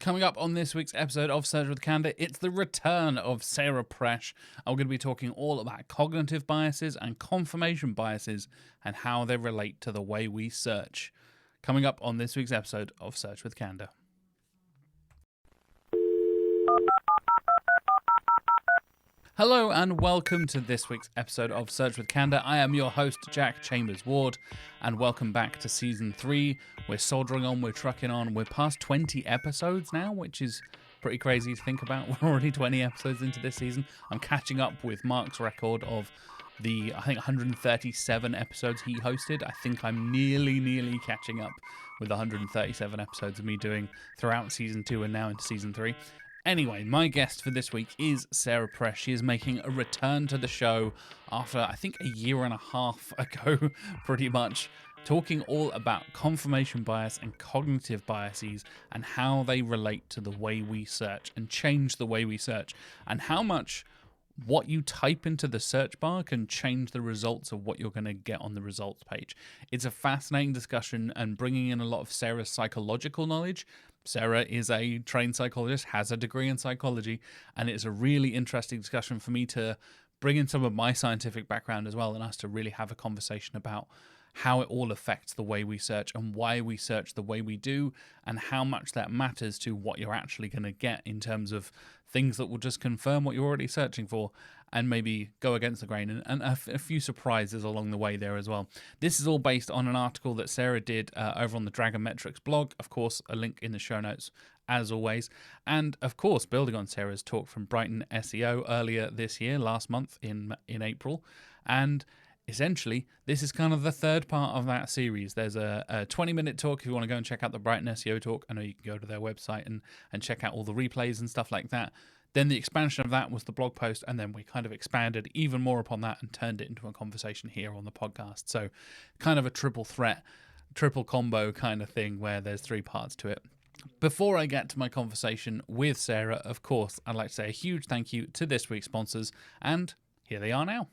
Coming up on this week's episode of Search with Candour, it's the return of Sarah Presch. I'm going to be talking all about cognitive biases and confirmation biases and how they relate to the way we search. Coming up on this week's episode of Search with Candour. Hello and welcome to this week's episode of Search with Candour. I am your host, Jack Chambers-Ward, and welcome back to Season 3. We're soldering on, we're trucking on. We're past 20 episodes now, which is pretty crazy to think about. We're already 20 episodes into this season. I'm catching up with Mark's record of the, 137 episodes he hosted. I think I'm nearly catching up with 137 episodes of me doing throughout Season 2 and now into Season 3. Anyway, my guest for this week is Sarah Presch. She is making a return to the show after, I think, a year and a half ago, pretty much, talking all about confirmation bias and cognitive biases and how they relate to the way we search and change the way we search, and how much what you type into the search bar can change the results of what you're going to get on the results page. It's a fascinating discussion and bringing in a lot of Sarah's psychological knowledge. Sarah is a trained psychologist, has a degree in psychology, and it's a really interesting discussion for me to bring in some of my scientific background as well, and us to really have a conversation about how it all affects the way we search and why we search the way we do, and how much that matters to what you're actually going to get in terms of things that will just confirm what you're already searching for and maybe go against the grain, and a few surprises along the way there as well. This is all based on an article that Sarah did over on the Dragonmetrics blog. Of course, a link in the show notes as always. And of course, building on Sarah's talk from Brighton SEO earlier this year, last month in April. And essentially, this is kind of the third part of that series. There's a 20-minute talk if you want to go and check out the Brighton SEO talk. I know you can go to their website and check out all the replays and stuff like that. Then the expansion of that was the blog post, and then we kind of expanded even more upon that and turned it into a conversation here on the podcast. So kind of a triple threat, triple combo kind of thing where there's three parts to it. Before I get to my conversation with Sarah, of course, I'd like to say a huge thank you to this week's sponsors, and here they are now.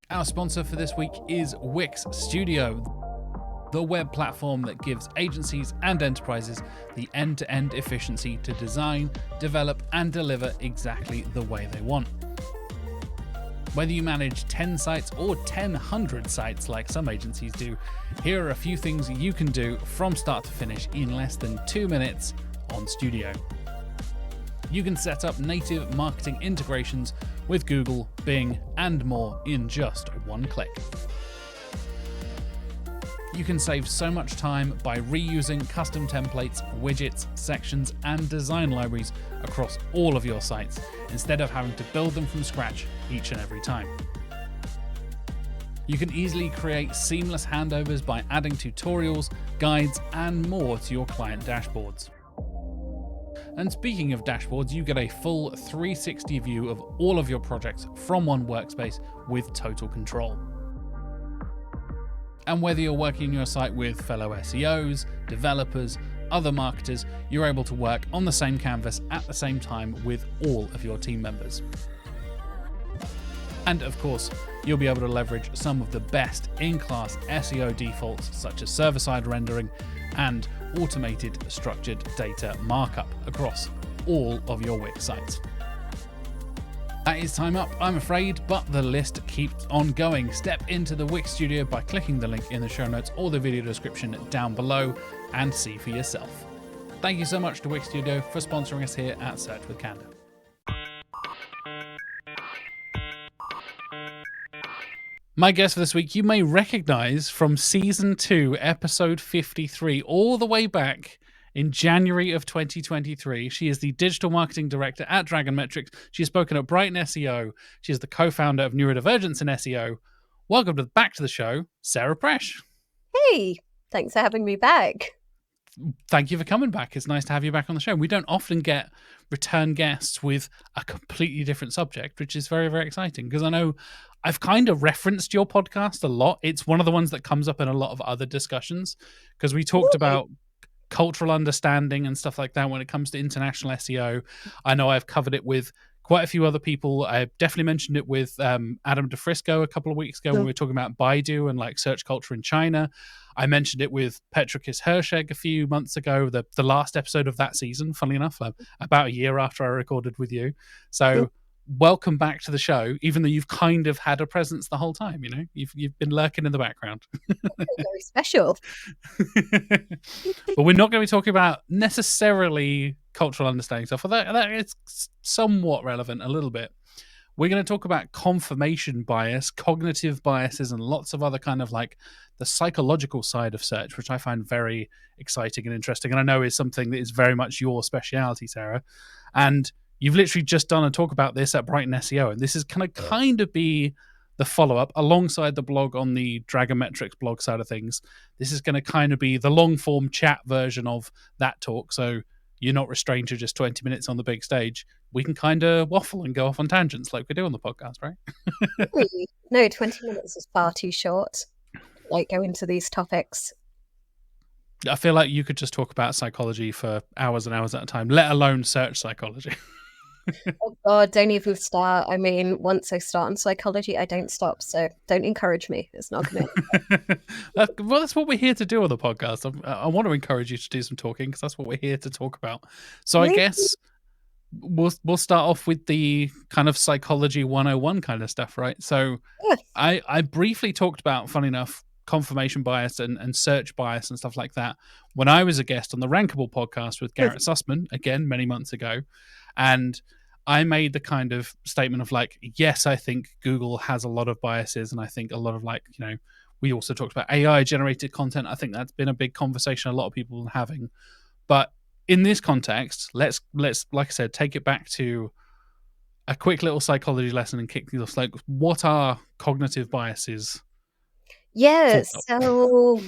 Our sponsor for this week is Wix Studio, the web platform that gives agencies and enterprises the end-to-end efficiency to design, develop, and deliver exactly the way they want. Whether you manage 10 sites or 1,000 sites like some agencies do, here are a few things you can do from start to finish in less than 2 minutes on Studio. You can set up native marketing integrations with Google, Bing, and more in just one click. You can save so much time by reusing custom templates, widgets, sections, and design libraries across all of your sites, instead of having to build them from scratch each and every time. You can easily create seamless handovers by adding tutorials, guides, and more to your client dashboards. And speaking of dashboards, you get a full 360 view of all of your projects from one workspace with total control. And whether you're working your site with fellow SEOs, developers, other marketers, you're able to work on the same canvas at the same time with all of your team members. And of course, you'll be able to leverage some of the best in-class SEO defaults such as server-side rendering and automated structured data markup across all of your Wix sites. That is time up, I'm afraid, but the list keeps on going. Step into the Wix Studio by clicking the link in the show notes or the video description down below and see for yourself. Thank you so much to Wix Studio for sponsoring us here at Search with Candour. My guest for this week, you may recognize from Season 2, Episode 53, all the way back in January of 2023. She is the Digital Marketing Director at Dragonmetrics. She has spoken at Brighton SEO. She is the co-founder of Neurodivergence in SEO. Welcome back to the show, Sarah Presch. Hey, thanks for having me back. Thank you for coming back. It's nice to have you back on the show. We don't often get return guests with a completely different subject, which is very, very exciting, because I know I've kind of referenced your podcast a lot. It's one of the ones that comes up in a lot of other discussions, because we talked about cultural understanding and stuff like that when it comes to international SEO. I know I've covered it with quite a few other people. I definitely mentioned it with Adam DeFrisco a couple of weeks ago when we were talking about Baidu and like search culture in China. I mentioned it with Petrikis Hersheg a few months ago, the last episode of that season, funnily enough, about a year after I recorded with you. So welcome back to the show, even though you've kind of had a presence the whole time. You know, you've been lurking in the background. Very special. But we're not going to be talking about necessarily cultural understanding stuff. That it's somewhat relevant a little bit. We're going to talk about confirmation bias, cognitive biases, and lots of other kind of like the psychological side of search, which I find very exciting and interesting. And I know is something that is very much your speciality, Sarah. And you've literally just done a talk about this at Brighton SEO. And this is going to kind of be the follow-up alongside the blog on the Dragometrics blog side of things. This is going to kind of be the long-form chat version of that talk. So you're not restrained to just 20 minutes on the big stage. We can kind of waffle and go off on tangents like we do on the podcast, right? No, 20 minutes is far too short. Like, go into these topics. I feel like you could just talk about psychology for hours and hours at a time, let alone search psychology. Oh God, don't even start. I mean, once I start on psychology, I don't stop. So don't encourage me. It's not going to. Well, that's what we're here to do on the podcast. I want to encourage you to do some talking because that's what we're here to talk about. So I guess we'll start off with the kind of psychology 101 kind of stuff, right? So I briefly talked about, funny enough, confirmation bias and search bias and stuff like that when I was a guest on the Rankable podcast with Garrett Sussman, again, many months ago. And I made the kind of statement of like, yes, I think Google has a lot of biases. And I think a lot of like, you know, we also talked about AI generated content. I think that's been a big conversation a lot of people are having. But in this context, let's like I said, take it back to a quick little psychology lesson and kick these off. Like, what are cognitive biases? Yeah, so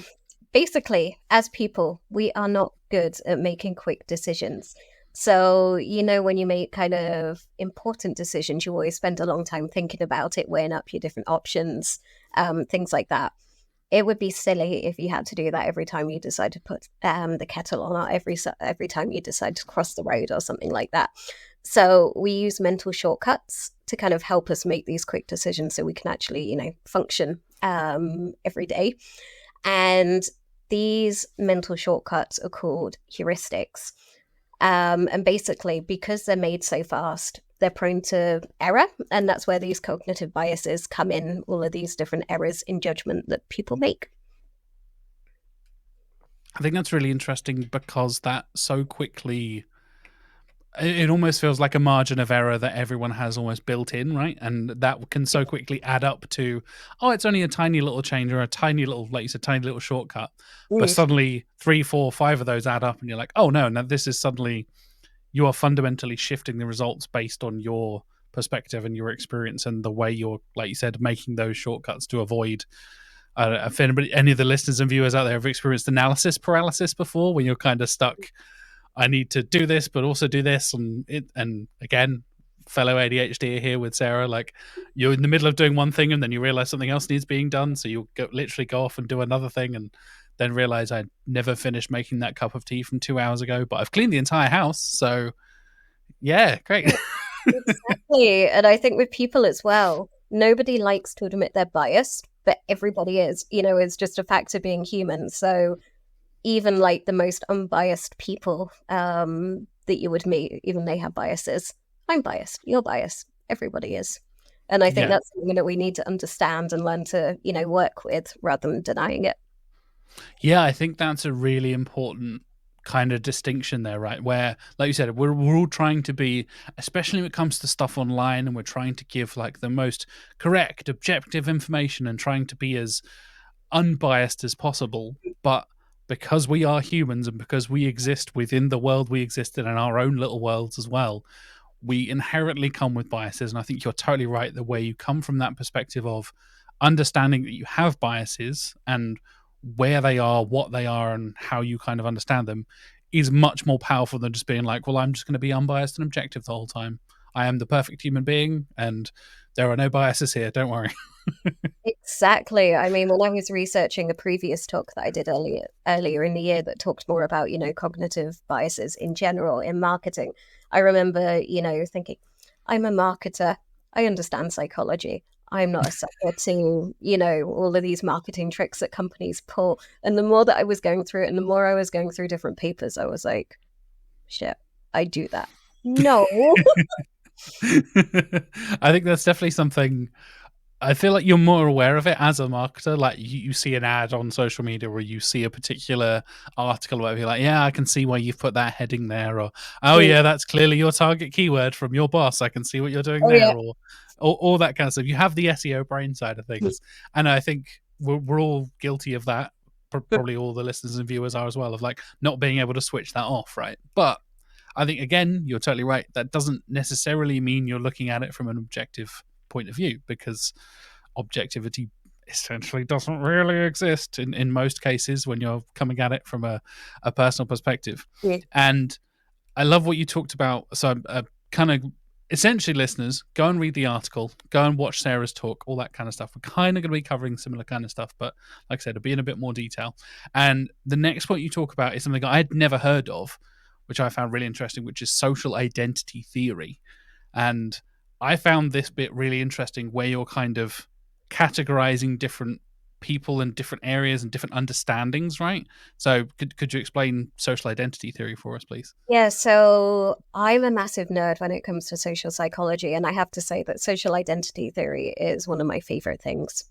basically, as people, we are not good at making quick decisions. So, you know, when you make kind of important decisions, you always spend a long time thinking about it, weighing up your different options, things like that. It would be silly if you had to do that every time you decide to put the kettle on, or every time you decide to cross the road or something like that. So we use mental shortcuts to kind of help us make these quick decisions so we can actually, you know, function every day. And these mental shortcuts are called heuristics. And basically, because they're made so fast, they're prone to error. And that's where these cognitive biases come in, all of these different errors in judgment that people make. I think that's really interesting because that so quickly, it almost feels like a margin of error that everyone has almost built in, right? And that can so quickly add up to, oh, it's only a tiny little change or a tiny little, like you said, tiny little shortcut. But suddenly 3, 4, 5 of those add up and you're like, oh no, now this is suddenly, you are fundamentally shifting the results based on your perspective and your experience and the way you're, like you said, making those shortcuts to avoid. If any of the listeners and viewers out there have experienced analysis paralysis before, when you're kind of stuck, I need to do this, but also do this. And again, fellow ADHD here with Sarah, like you're in the middle of doing one thing and then you realize something else needs being done. So you'll literally go off and do another thing and then realize I never finished making that cup of tea from 2 hours ago, but I've cleaned the entire house. So yeah, great. Exactly. And I think with people as well, nobody likes to admit they're biased, but everybody is, you know, it's just a fact of being human. So even like the most unbiased people that you would meet, even they have biases. I'm biased. You're biased. Everybody is. And I think that's something that we need to understand and learn to, you know, work with rather than denying it. Yeah, I think that's a really important kind of distinction there, right? Where, like you said, we're all trying to be, especially when it comes to stuff online, and we're trying to give like the most correct, objective information and trying to be as unbiased as possible. But because we are humans and because we exist within the world we exist in our own little worlds as well, we inherently come with biases. And I think you're totally right. The way you come from that perspective of understanding that you have biases and where they are, what they are, and how you kind of understand them is much more powerful than just being like, well, I'm just going to be unbiased and objective the whole time. I am the perfect human being and there are no biases here. Don't worry. Exactly. I mean, when I was researching a previous talk that I did earlier in the year that talked more about, you know, cognitive biases in general in marketing, I remember, you know, thinking, I'm a marketer. I understand psychology. I'm not a sucker to, all of these marketing tricks that companies pull. And the more that I was going through it and the more I was going through different papers, I was like, shit, I do that. No. I think that's definitely something. I feel like you're more aware of it as a marketer. Like you see an ad on social media or you see a particular article or whatever, you're like, yeah, I can see why you've put that heading there. Or, oh yeah, that's clearly your target keyword from your boss. I can see what you're doing there. Or all that kind of stuff. You have the SEO brain side of things. And I think we're all guilty of that. Probably all the listeners and viewers are as well, of like not being able to switch that off, right? But I think, again, you're totally right. That doesn't necessarily mean you're looking at it from an objective point of view, because objectivity essentially doesn't really exist in most cases when you're coming at it from a personal perspective. And I love what you talked about. So kind of essentially, listeners, go and read the article, go and watch Sarah's talk, all that kind of stuff. We're kind of going to be covering similar kind of stuff, but like I said, it'll be in a bit more detail. And the next point you talk about is something I'd never heard of, which I found really interesting, which is social identity theory. And I found this bit really interesting, where you're kind of categorizing different people in different areas and different understandings, right? So could you explain social identity theory for us, please? Yeah, so I'm a massive nerd when it comes to social psychology, and I have to say that social identity theory is one of my favorite things.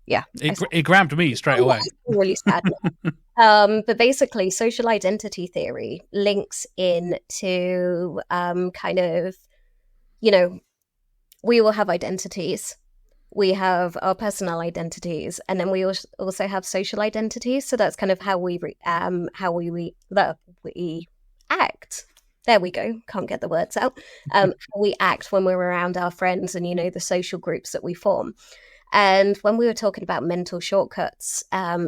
Yeah. It grabbed me straight away. Really sad. But basically, social identity theory links in to kind of, we all have identities. We have our personal identities, and then we also have social identities. So that's kind of how we act. There we go. Can't get the words out. We act when we're around our friends and, the social groups that we form. And when we were talking about mental shortcuts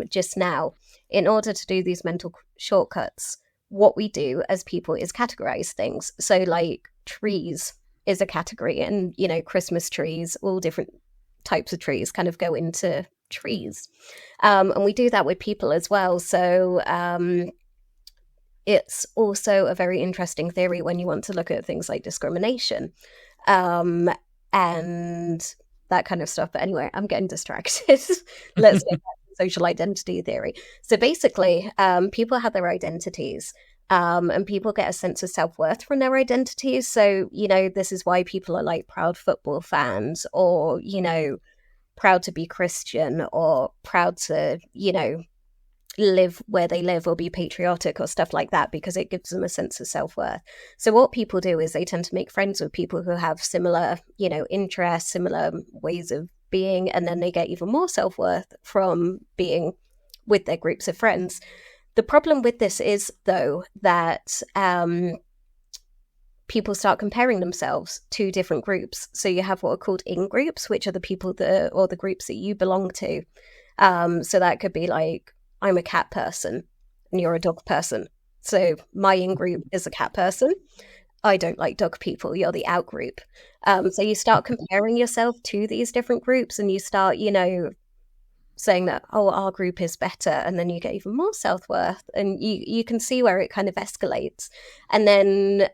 just now, in order to do these mental shortcuts, what we do as people is categorize things. So like trees is a category, and, Christmas trees, all different types of trees kind of go into trees. And we do that with people as well. So it's also a very interesting theory when you want to look at things like discrimination and that kind of stuff. But anyway, I'm getting distracted. Let's get back to social identity theory. So basically, people have their identities. And people get a sense of self-worth from their identities. So, this is why people are like proud football fans, or, proud to be Christian, or proud to, live where they live, or be patriotic, or stuff like that, because it gives them a sense of self-worth. So what people do is they tend to make friends with people who have similar, interests, similar ways of being, and then they get even more self-worth from being with their groups of friends. The problem with this is, though, that people start comparing themselves to different groups. So you have what are called in-groups, which are the people or the groups that you belong to. So that could be like, I'm a cat person and you're a dog person. So my in-group is a cat person. I don't like dog people. You're the out-group. So you start comparing yourself to these different groups, and you start, saying that, oh, our group is better, and then you get even more self-worth, and you can see where it kind of escalates. And then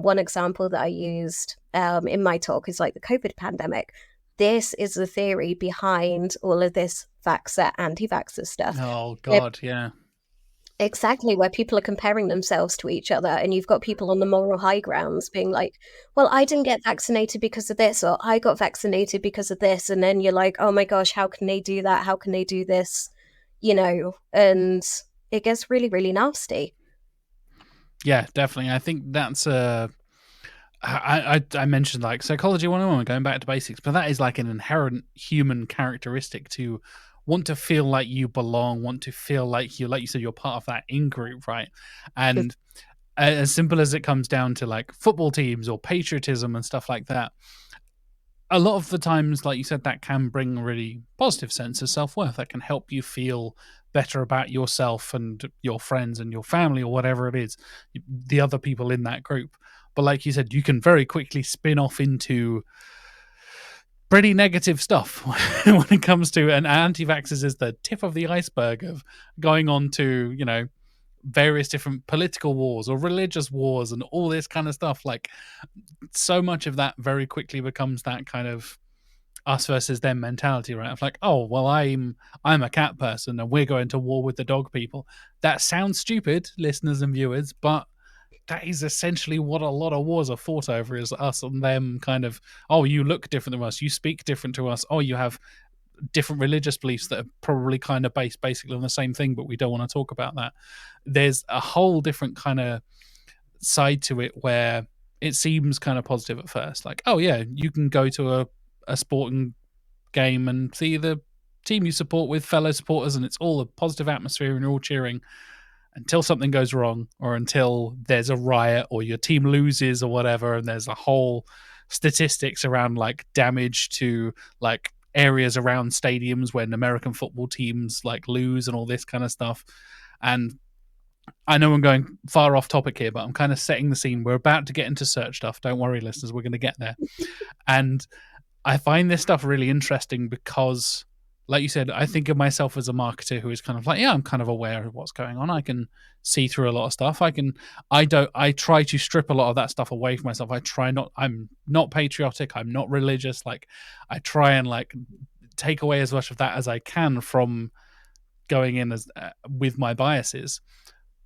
one example that I used in my talk is like the COVID pandemic. This is the theory behind all of this vaxxer, anti-vaxxer stuff. Oh God, yeah. Exactly, where people are comparing themselves to each other, and you've got people on the moral high grounds being like, well, I didn't get vaccinated because of this, or I got vaccinated because of this. And then you're like, oh my gosh, how can they do that? How can they do this? And it gets really, really nasty. Yeah, definitely. I think that's I mentioned like psychology 101, going back to basics, but that is like an inherent human characteristic to want to feel like you belong, want to feel like you said, you're part of that in-group, right? And as simple as it comes down to like football teams or patriotism and stuff like that, a lot of the times, like you said, that can bring a really positive sense of self-worth. That can help you feel better about yourself and your friends and your family, or whatever it is, the other people in that group. But like you said, you can very quickly spin off into pretty negative stuff when it comes to, and anti-vaxxers is the tip of the iceberg of going on to, various different political wars or religious wars and all this kind of stuff. Like, so much of that very quickly becomes that kind of us versus them mentality, right? Of like, oh, well, I'm a cat person and we're going to war with the dog people. That sounds stupid, listeners and viewers, but that is essentially what a lot of wars are fought over, is us and them kind of, oh, you look different than us, you speak different to us, oh, you have different religious beliefs that are probably kind of based basically on the same thing, but we don't want to talk about that. There's a whole different kind of side to it where it seems kind of positive at first. Like, oh yeah, you can go to a sporting game and see the team you support with fellow supporters, and it's all a positive atmosphere and you're all cheering, until something goes wrong or until there's a riot or your team loses or whatever, and there's a whole statistics around like damage to like areas around stadiums when American football teams like lose and all this kind of stuff. And I know I'm going far off topic here, but I'm kind of setting the scene. We're about to get into search stuff. Don't worry, listeners, we're going to get there. And I find this stuff really interesting because, like you said, I think of myself as a marketer who is kind of like, yeah, I'm kind of aware of what's going on. I can see through a lot of stuff. I try to strip a lot of that stuff away from myself. I'm not patriotic. I'm not religious. Like, I try and like take away as much of that as I can from going in as with my biases,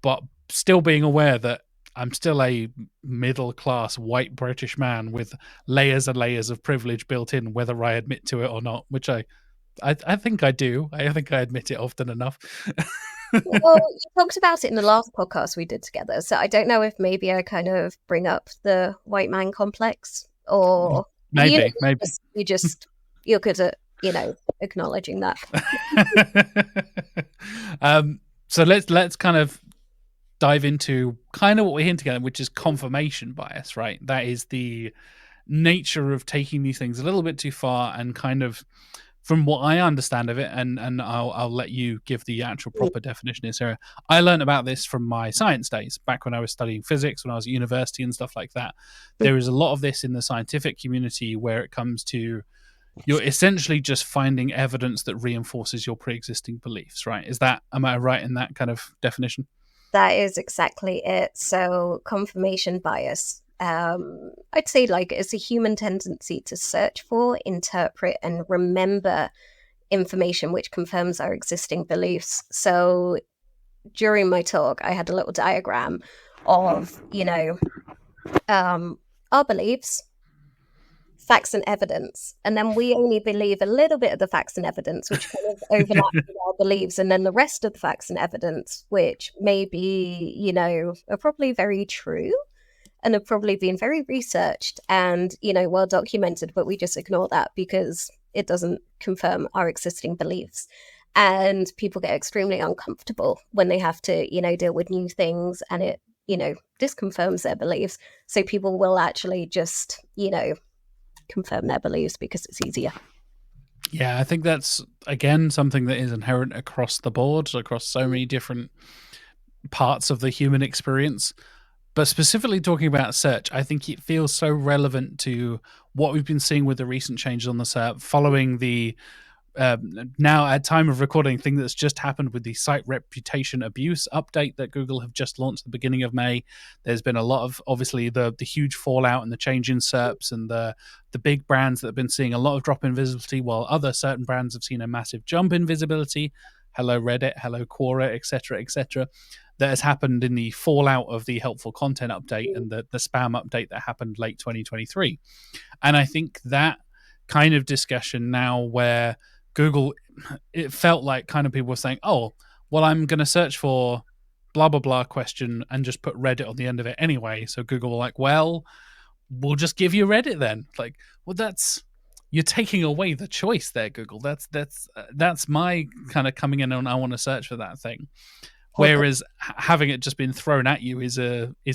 but still being aware that I'm still a middle-class white British man with layers and layers of privilege built in, whether I admit to it or not, which I think I do. I think I admit it often enough. Well, you talked about it in the last podcast we did together, so I don't know if maybe I kind of bring up the white man complex, or maybe you're good at acknowledging that. So let's kind of dive into kind of what we're hinting at, which is confirmation bias, right? That is the nature of taking these things a little bit too far, and kind of, from what I understand of it, and I'll let you give the actual proper definition here, Sarah. I learned about this from my science days, back when I was studying physics, when I was at university and stuff like that. There is a lot of this in the scientific community where it comes to, you're essentially just finding evidence that reinforces your pre-existing beliefs, right? Am I right in that kind of definition? That is exactly it. So confirmation bias, I'd say like it's a human tendency to search for, interpret, and remember information which confirms our existing beliefs. So during my talk, I had a little diagram of, our beliefs, facts and evidence, and then we only believe a little bit of the facts and evidence which kind of overlap with our beliefs, and then the rest of the facts and evidence which maybe are probably very true and have probably been very researched and well documented, but we just ignore that because it doesn't confirm our existing beliefs. And people get extremely uncomfortable when they have to deal with new things, and it disconfirms their beliefs, so people will actually just confirm their beliefs because it's easier. Yeah, I think that's, again, something that is inherent across the board, across so many different parts of the human experience. But specifically talking about search, I think it feels so relevant to what we've been seeing with the recent changes on the SERP, following the now at time of recording thing that's just happened with the site reputation abuse update that Google have just launched at the beginning of May. There's been a lot of, obviously, the huge fallout and the change in SERPs, and the big brands that have been seeing a lot of drop in visibility, while other certain brands have seen a massive jump in visibility. Hello Reddit, hello Quora, etc., etc. That has happened in the fallout of the helpful content update and the spam update that happened late 2023. And I think that kind of discussion now, where Google, it felt like kind of people were saying, oh, well, I'm going to search for blah, blah, blah question and just put Reddit on the end of it anyway. So Google were like, well, we'll just give you Reddit then. Like, well, you're taking away the choice there, Google. That's my kind of coming in and I want to search for that thing. Whereas having it just been thrown at you is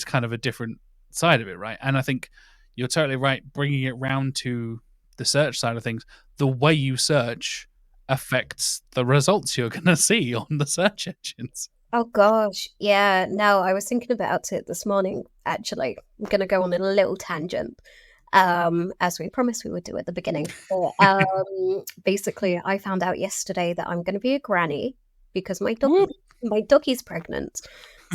kind of a different side of it, right? And I think you're totally right. Bringing it round to the search side of things, the way you search affects the results you're going to see on the search engines. Oh gosh, yeah. No, I was thinking about it this morning. Actually, I'm going to go on a little tangent, as we promised we would do at the beginning. But, basically, I found out yesterday that I'm going to be a granny because my doggy's pregnant.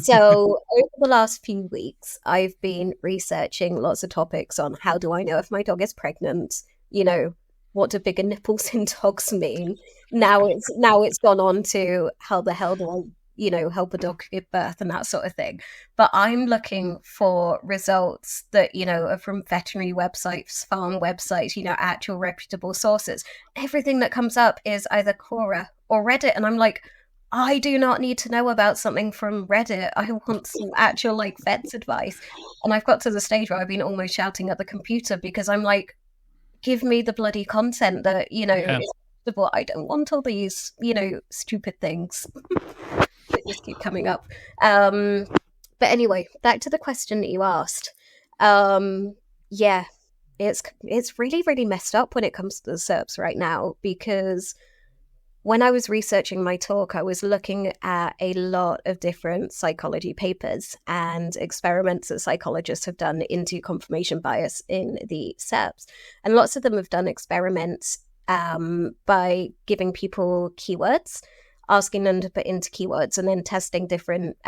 So over the last few weeks, I've been researching lots of topics on how do I know if my dog is pregnant? You know, what do bigger nipples in dogs mean? Now it's gone on to how the hell do I, help a dog give birth and that sort of thing. But I'm looking for results that, are from veterinary websites, farm websites, actual reputable sources. Everything that comes up is either Quora or Reddit, and I'm like, I do not need to know about something from Reddit. I want some actual vet's advice. And I've got to the stage where I've been almost shouting at the computer because I'm like, give me the bloody content that, Yeah. is acceptable. I don't want all these, stupid things that just keep coming up. But anyway, back to the question that you asked. Yeah, it's really, really messed up when it comes to the SERPs right now, because when I was researching my talk, I was looking at a lot of different psychology papers and experiments that psychologists have done into confirmation bias in the SERPs. And lots of them have done experiments by giving people keywords, asking them to put into keywords, and then testing different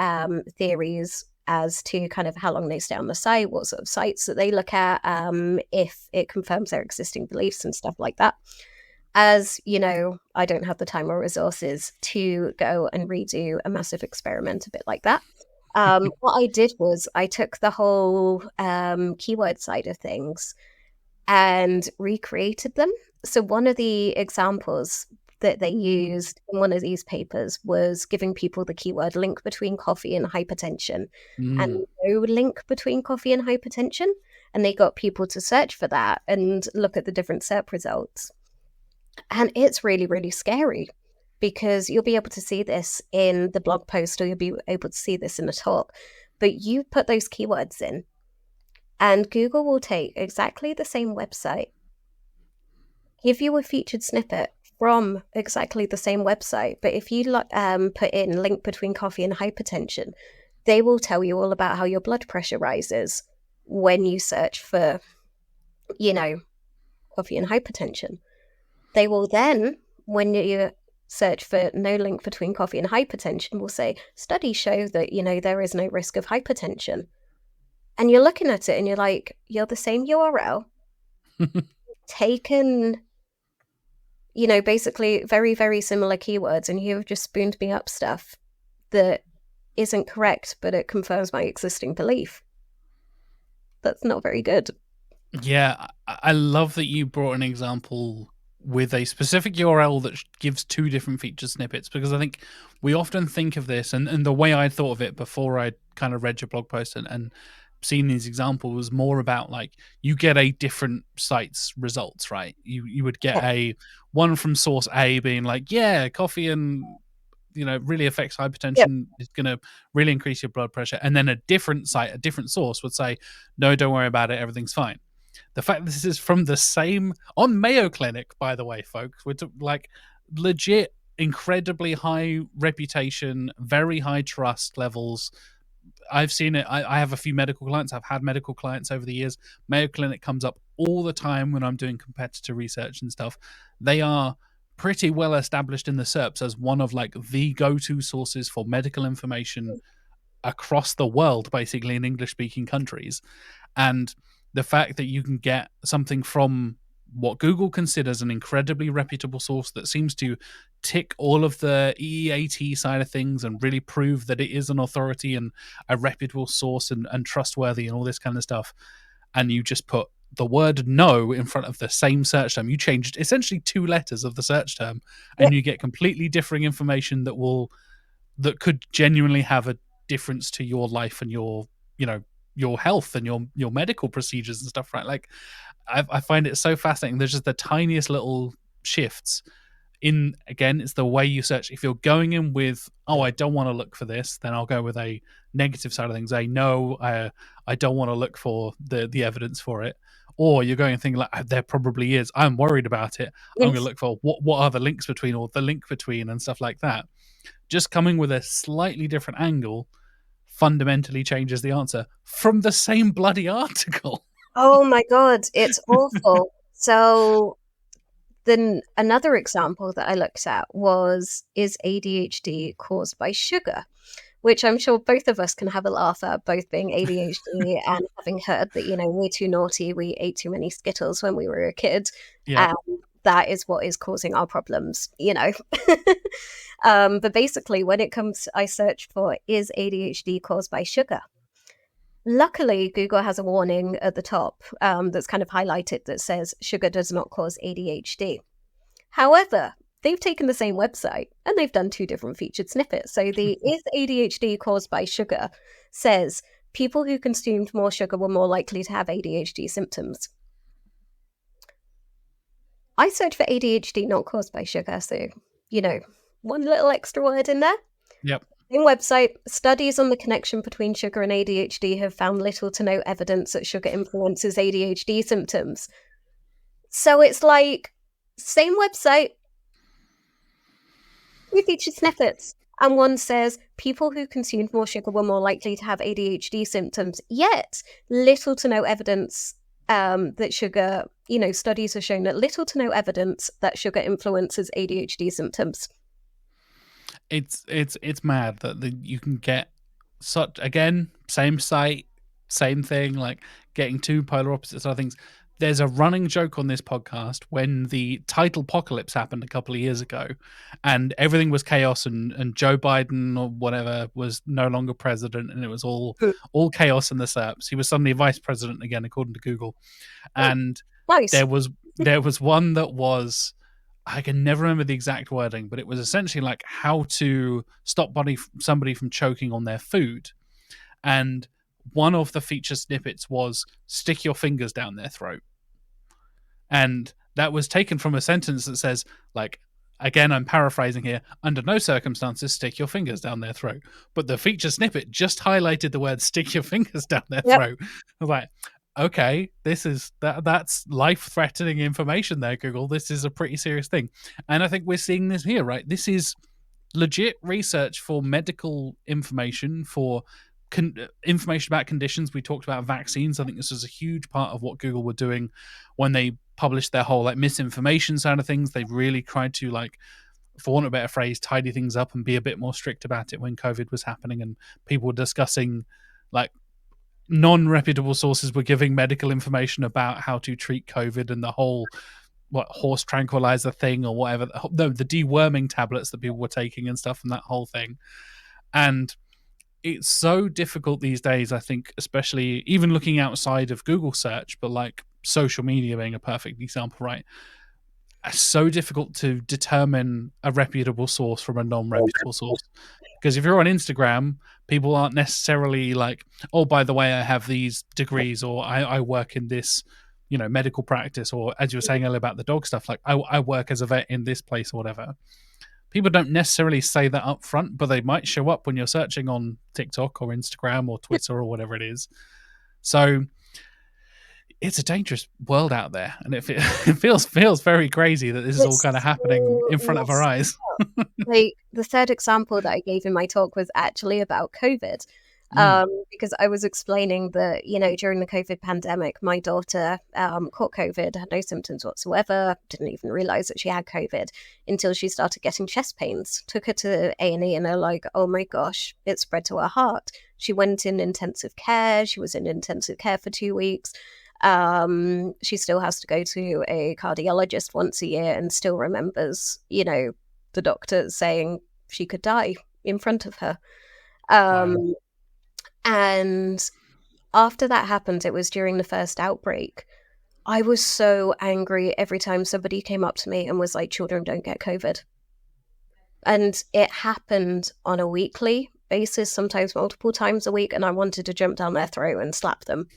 theories as to kind of how long they stay on the site, what sort of sites that they look at, if it confirms their existing beliefs and stuff like that. As you know, I don't have the time or resources to go and redo a massive experiment a bit like that. What I did was I took the whole keyword side of things and recreated them. So one of the examples that they used in one of these papers was giving people the keyword link between coffee and hypertension, and no link between coffee and hypertension. And they got people to search for that and look at the different SERP results. And it's really, really scary, because you'll be able to see this in the blog post, or you'll be able to see this in the talk. But you put those keywords in, and Google will take exactly the same website, give you a featured snippet from exactly the same website. But if you put in link between coffee and hypertension, they will tell you all about how your blood pressure rises when you search for, coffee and hypertension. They will then, when you search for no link between coffee and hypertension, will say, studies show that, there is no risk of hypertension. And you're looking at it and you're like, you're the same URL, taken, basically very, very similar keywords, and you've just spooned me up stuff that isn't correct, but it confirms my existing belief. That's not very good. Yeah, I love that you brought an example with a specific URL that gives two different feature snippets, because I think we often think of this, and the way I thought of it before I kind of read your blog post and seen these examples, was more about you get a different site's results, right? You would get a one from source A being coffee and really affects hypertension. It's going to really increase your blood pressure, and then a different site, a different source would say, no, don't worry about it, everything's fine. The fact that this is from the same, on Mayo Clinic, by the way, folks, we're legit, incredibly high reputation, very high trust levels. I've seen it. I have a few medical clients. I've had medical clients over the years. Mayo Clinic comes up all the time when I'm doing competitor research and stuff. They are pretty well established in the SERPs as one of the go-to sources for medical information across the world, basically in English-speaking countries. And the fact that you can get something from what Google considers an incredibly reputable source that seems to tick all of the EEAT side of things and really prove that it is an authority and a reputable source and trustworthy and all this kind of stuff, and you just put the word no in front of the same search term, you changed essentially two letters of the search term, and you get completely differing information that could genuinely have a difference to your life and your health and your medical procedures and stuff, right? I find it so fascinating. There's just the tiniest little shifts in, again, it's the way you search. If you're going in with, I don't want to look for this, then I'll go with a negative side of things. I don't want to look for the evidence for it. Or you're going and thinking there probably is, I'm worried about it, I'm going to look for what are the links between, or the link between, and stuff like that. Just coming with a slightly different angle fundamentally changes the answer from the same bloody article. Oh my God, it's awful. So then another example that I looked at was, is ADHD caused by sugar? which I'm sure both of us can have a laugh at, both being ADHD and having heard that, we're too naughty, we ate too many Skittles when we were a kid. Yeah. That is what is causing our problems, But basically, when it comes, I searched for, is ADHD caused by sugar? Luckily, Google has a warning at the top that's kind of highlighted that says sugar does not cause ADHD. However, they've taken the same website and they've done 2 different featured snippets. So the is ADHD caused by sugar says people who consumed more sugar were more likely to have ADHD symptoms. I searched for ADHD not caused by sugar, so, one little extra word in there. Yep. Same website, studies on the connection between sugar and ADHD have found little to no evidence that sugar influences ADHD symptoms. So it's like, same website, 2 featured snippets. And one says people who consumed more sugar were more likely to have ADHD symptoms, yet little to no evidence that sugar, studies have shown that little to no evidence that sugar influences ADHD symptoms. It's mad that you can get such, again, same site, same thing, like getting 2 polar opposites of things. There's a running joke on this podcast when the title apocalypse happened a couple of years ago and everything was chaos and Joe Biden or whatever was no longer president and it was all chaos in the SERPs. He was suddenly vice president again, according to Google. And nice. there was one that was, I can never remember the exact wording, but it was essentially like how to stop somebody from choking on their food. And one of the feature snippets was stick your fingers down their throat. And that was taken from a sentence that says, like, again, I'm paraphrasing here, under no circumstances stick your fingers down their throat. But the feature snippet just highlighted the word stick your fingers down their throat. I was like, okay, that's life-threatening information there, Google. This is a pretty serious thing. And I think we're seeing this here, right? This is legit research for medical information, for information about conditions. We talked about vaccines. I think this was a huge part of what Google were doing when they published their whole like misinformation side of things. They really tried to, like, for want of a better phrase, tidy things up and be a bit more strict about it when COVID was happening and people were discussing, like, non-reputable sources were giving medical information about how to treat COVID and the whole horse tranquilizer thing or whatever, the deworming tablets that people were taking and stuff and that whole thing. And it's so difficult these days, I think, especially even looking outside of Google search, but like social media being a perfect example, right? It's so difficult to determine a reputable source from a non-reputable source. Because if you're on Instagram, people aren't necessarily like, oh, by the way, I have these degrees or I work in this, medical practice, or as you were saying earlier about the dog stuff, like I work as a vet in this place or whatever. People don't necessarily say that up front, but they might show up when you're searching on TikTok or Instagram or Twitter or whatever it is. So it's a dangerous world out there, and it feels very crazy that this is all kind of happening in front of our eyes. Like the third example that I gave in my talk was actually about COVID. Because I was explaining that, during the COVID pandemic, my daughter caught COVID, had no symptoms whatsoever, didn't even realize that she had COVID until she started getting chest pains. Took her to A&E and they're like, oh my gosh, it spread to her heart. She went in intensive care. She was in intensive care for 2 weeks. She still has to go to a cardiologist once a year and still remembers, the doctor saying she could die in front of her. Wow. And after that happened, it was during the first outbreak, I was so angry every time somebody came up to me and was like, children don't get COVID. And it happened on a weekly basis, sometimes multiple times a week, and I wanted to jump down their throat and slap them.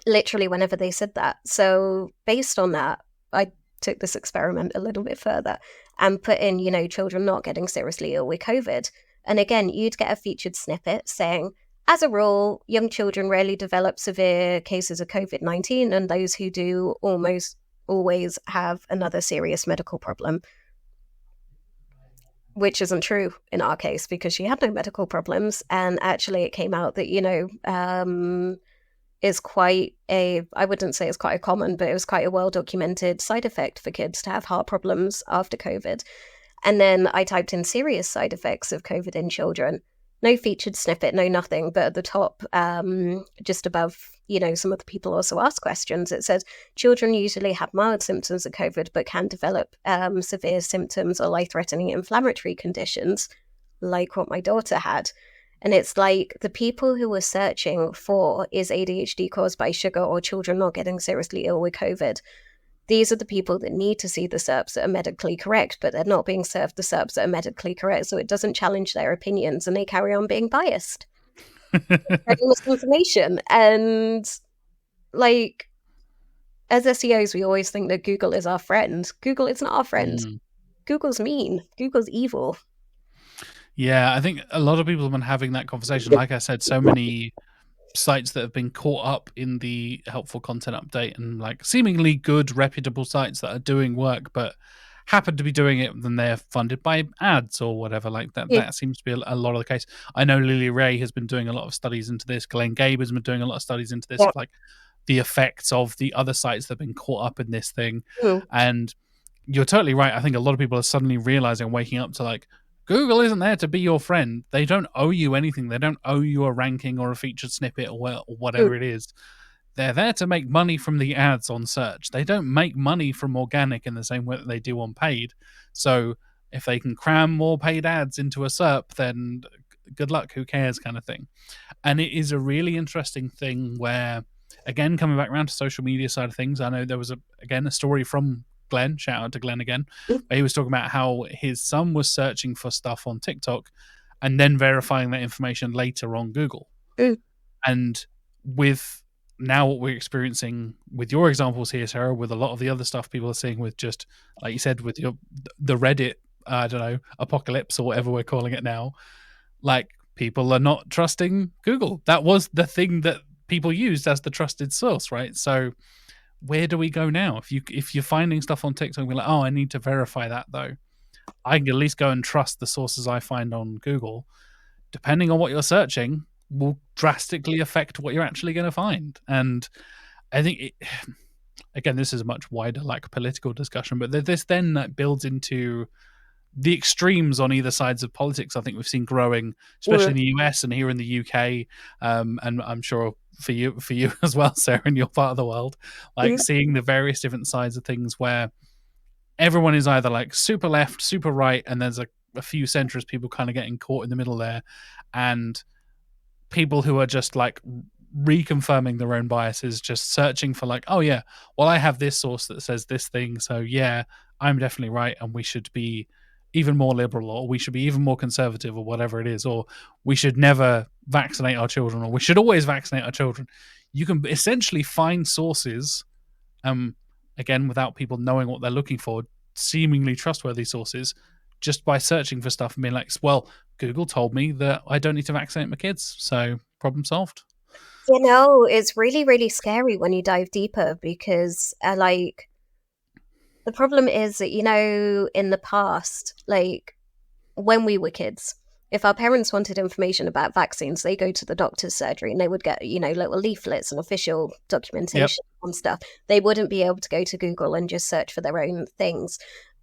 Literally whenever they said that. So based on that, I took this experiment a little bit further and put in, children not getting seriously ill with COVID. And again, you'd get a featured snippet saying, as a rule, young children rarely develop severe cases of COVID-19, and those who do almost always have another serious medical problem. Which isn't true in our case because she had no medical problems. And actually it came out that, is quite I wouldn't say it's quite a common, but it was quite a well-documented side effect for kids to have heart problems after COVID. And then I typed in serious side effects of COVID in children. No featured snippet, no nothing, but at the top, just above, some of the people also ask questions. It says children usually have mild symptoms of COVID, but can develop severe symptoms or life-threatening inflammatory conditions, like what my daughter had. And it's like the people who were searching for is ADHD caused by sugar or children not getting seriously ill with COVID. These are the people that need to see the SERPs that are medically correct, but they're not being served the SERPs that are medically correct, so it doesn't challenge their opinions, and they carry on being biased. Spreading misinformation. And, like, as SEOs, we always think that Google is our friend. Google is not our friend. Google's mean. Google's evil. Yeah, I think a lot of people have been having that conversation. Like I said, so many sites that have been caught up in the helpful content update and like seemingly good, reputable sites that are doing work, but happen to be doing it, then they're funded by ads or whatever like that. Yeah. That seems to be a lot of the case. I know Lily Ray has been doing a lot of studies into this. Glenn Gabe has been doing a lot of studies into this, like the effects of the other sites that have been caught up in this thing. And you're totally right. I think a lot of people are suddenly realizing, waking up to like, Google isn't there to be your friend. They don't owe you anything. They don't owe you a ranking or a featured snippet or whatever it is. They're there to make money from the ads on search. They don't make money from organic in the same way that they do on paid. So if they can cram more paid ads into a SERP, then good luck, who cares, kind of thing. And it is a really interesting thing where, again, coming back around to social media side of things, I know there was, a story from Glenn, shout out to Glenn again, where he was talking about how his son was searching for stuff on TikTok and then verifying that information later on Google. And with now what we're experiencing with your examples here, Sarah, with a lot of the other stuff people are seeing with just, like you said, with the Reddit, I don't know, apocalypse or whatever we're calling it now, like people are not trusting Google. That was the thing that people used as the trusted source, right? So where do we go now? If you're finding stuff on TikTok, we're like, oh, I need to verify that though. I can at least go and trust the sources I find on Google. Depending on what you're searching, will drastically affect what you're actually going to find. And I think again, this is a much wider like political discussion, but this then that builds into the extremes on either sides of politics. I think we've seen growing, especially in the US and here in the UK, and I'm sure for you as well, Sarah, in your part of the world, like seeing the various different sides of things where everyone is either like super left, super right, and there's a few centrist people kind of getting caught in the middle there, and people who are just like reconfirming their own biases, just searching for like, oh yeah, well I have this source that says this thing, so yeah, I'm definitely right, and we should be even more liberal, or we should be even more conservative, or whatever it is, or we should never vaccinate our children, or we should always vaccinate our children. You can essentially find sources, again, without people knowing what they're looking for, seemingly trustworthy sources, just by searching for stuff and being like, well, Google told me that I don't need to vaccinate my kids, so problem solved. It's really, really scary when you dive deeper, because the problem is that, in the past, like when we were kids, if our parents wanted information about vaccines, they go to the doctor's surgery and they would get, little leaflets and official documentation on stuff. They wouldn't be able to go to Google and just search for their own things.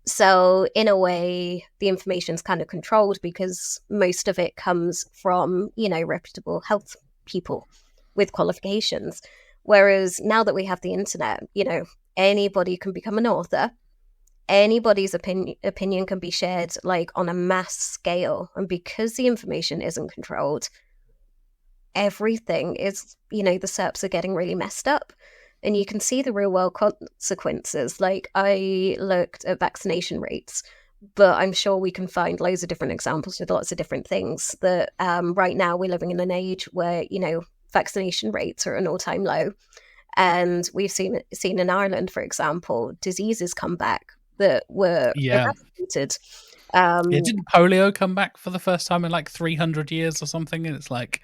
So in a way, the information's kind of controlled because most of it comes from, reputable health people with qualifications. Whereas now that we have the internet, anybody can become an author. Anybody's opinion can be shared like on a mass scale. And because the information isn't controlled, everything is, the SERPs are getting really messed up. And you can see the real world consequences. Like I looked at vaccination rates, but I'm sure we can find loads of different examples with lots of different things that right now we're living in an age where, vaccination rates are at an all-time low. And we've seen in Ireland, for example, diseases come back that were eradicated. Didn't polio come back for the first time in like 300 years or something? And it's like